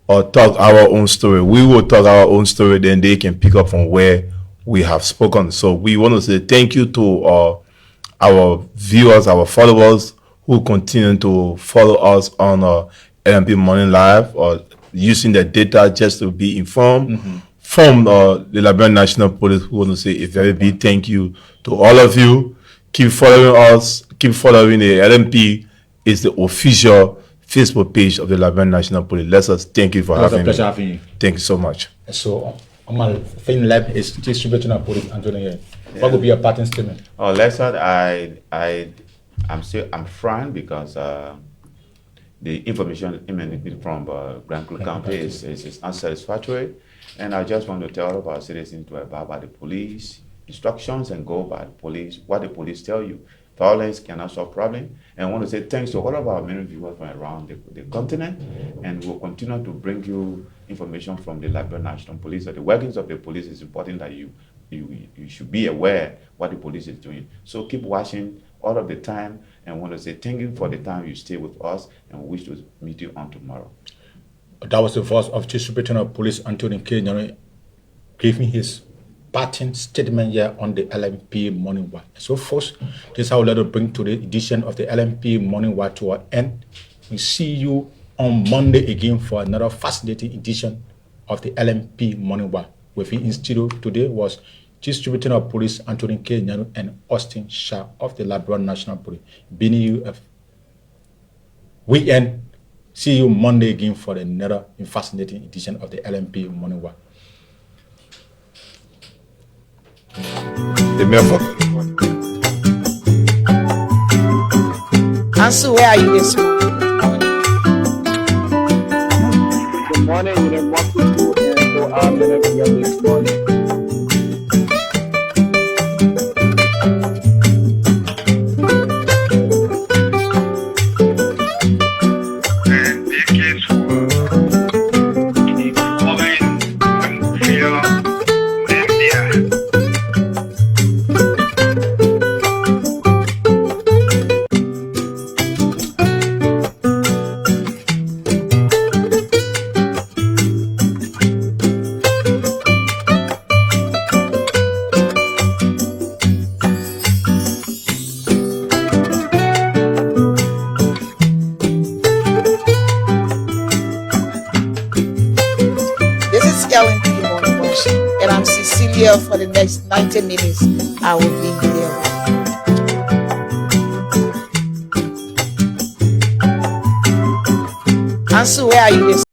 talk our own story. We will talk our own story, then they can pick up from where we have spoken. So we want to say thank you to our viewers, our followers who continue to follow us on LMP Morning Live, or using the data just to be informed. From the Liberian National Police, we want to say a very big thank you to all of you. Keep following us, keep following the LMP. It's the official Facebook page of the Liberian National Police. Let us thank you for having me. It was a pleasure having you. Thank you so much. So, my film lab is distributing our police Anthony here. What would be your parting statement? Oh, Lester, I'm frank because the information emanating from Grand Crew County is unsatisfactory, and I just want to tell all of our citizens to abide by the police instructions and go by the police, what the police tell you. Violence cannot solve problems. And I want to say thanks to all of our many viewers from around the continent, and we'll continue to bring you information from the Liberian National Police. So the workings of the police is important that you should be aware what the police is doing. So keep watching all of the time, and I want to say thank you for the time you stay with us, and we wish to meet you on tomorrow. That was the voice of Chief Superintendent of Police Anthony K. Gave me his parting statement here on the LMP Morning Watch. So folks, this is how we'll bring to the edition of the LMP Morning Watch to our end. We see you on Monday again for another fascinating edition of the LMP Morning Watch. With me in studio today was Chief Superintendent of Police Anthony K. and Austin Sharp of the Liberian National Police. Bidding you a weekend. See you Monday again for another fascinating edition of the LMP Morning Watch. Ansu, where are you this morning? Good morning, you know, what people and so I'm gonna be here this morning. And I'm Cecilia. For the next 90 minutes, I will be here. Ansu, where are you this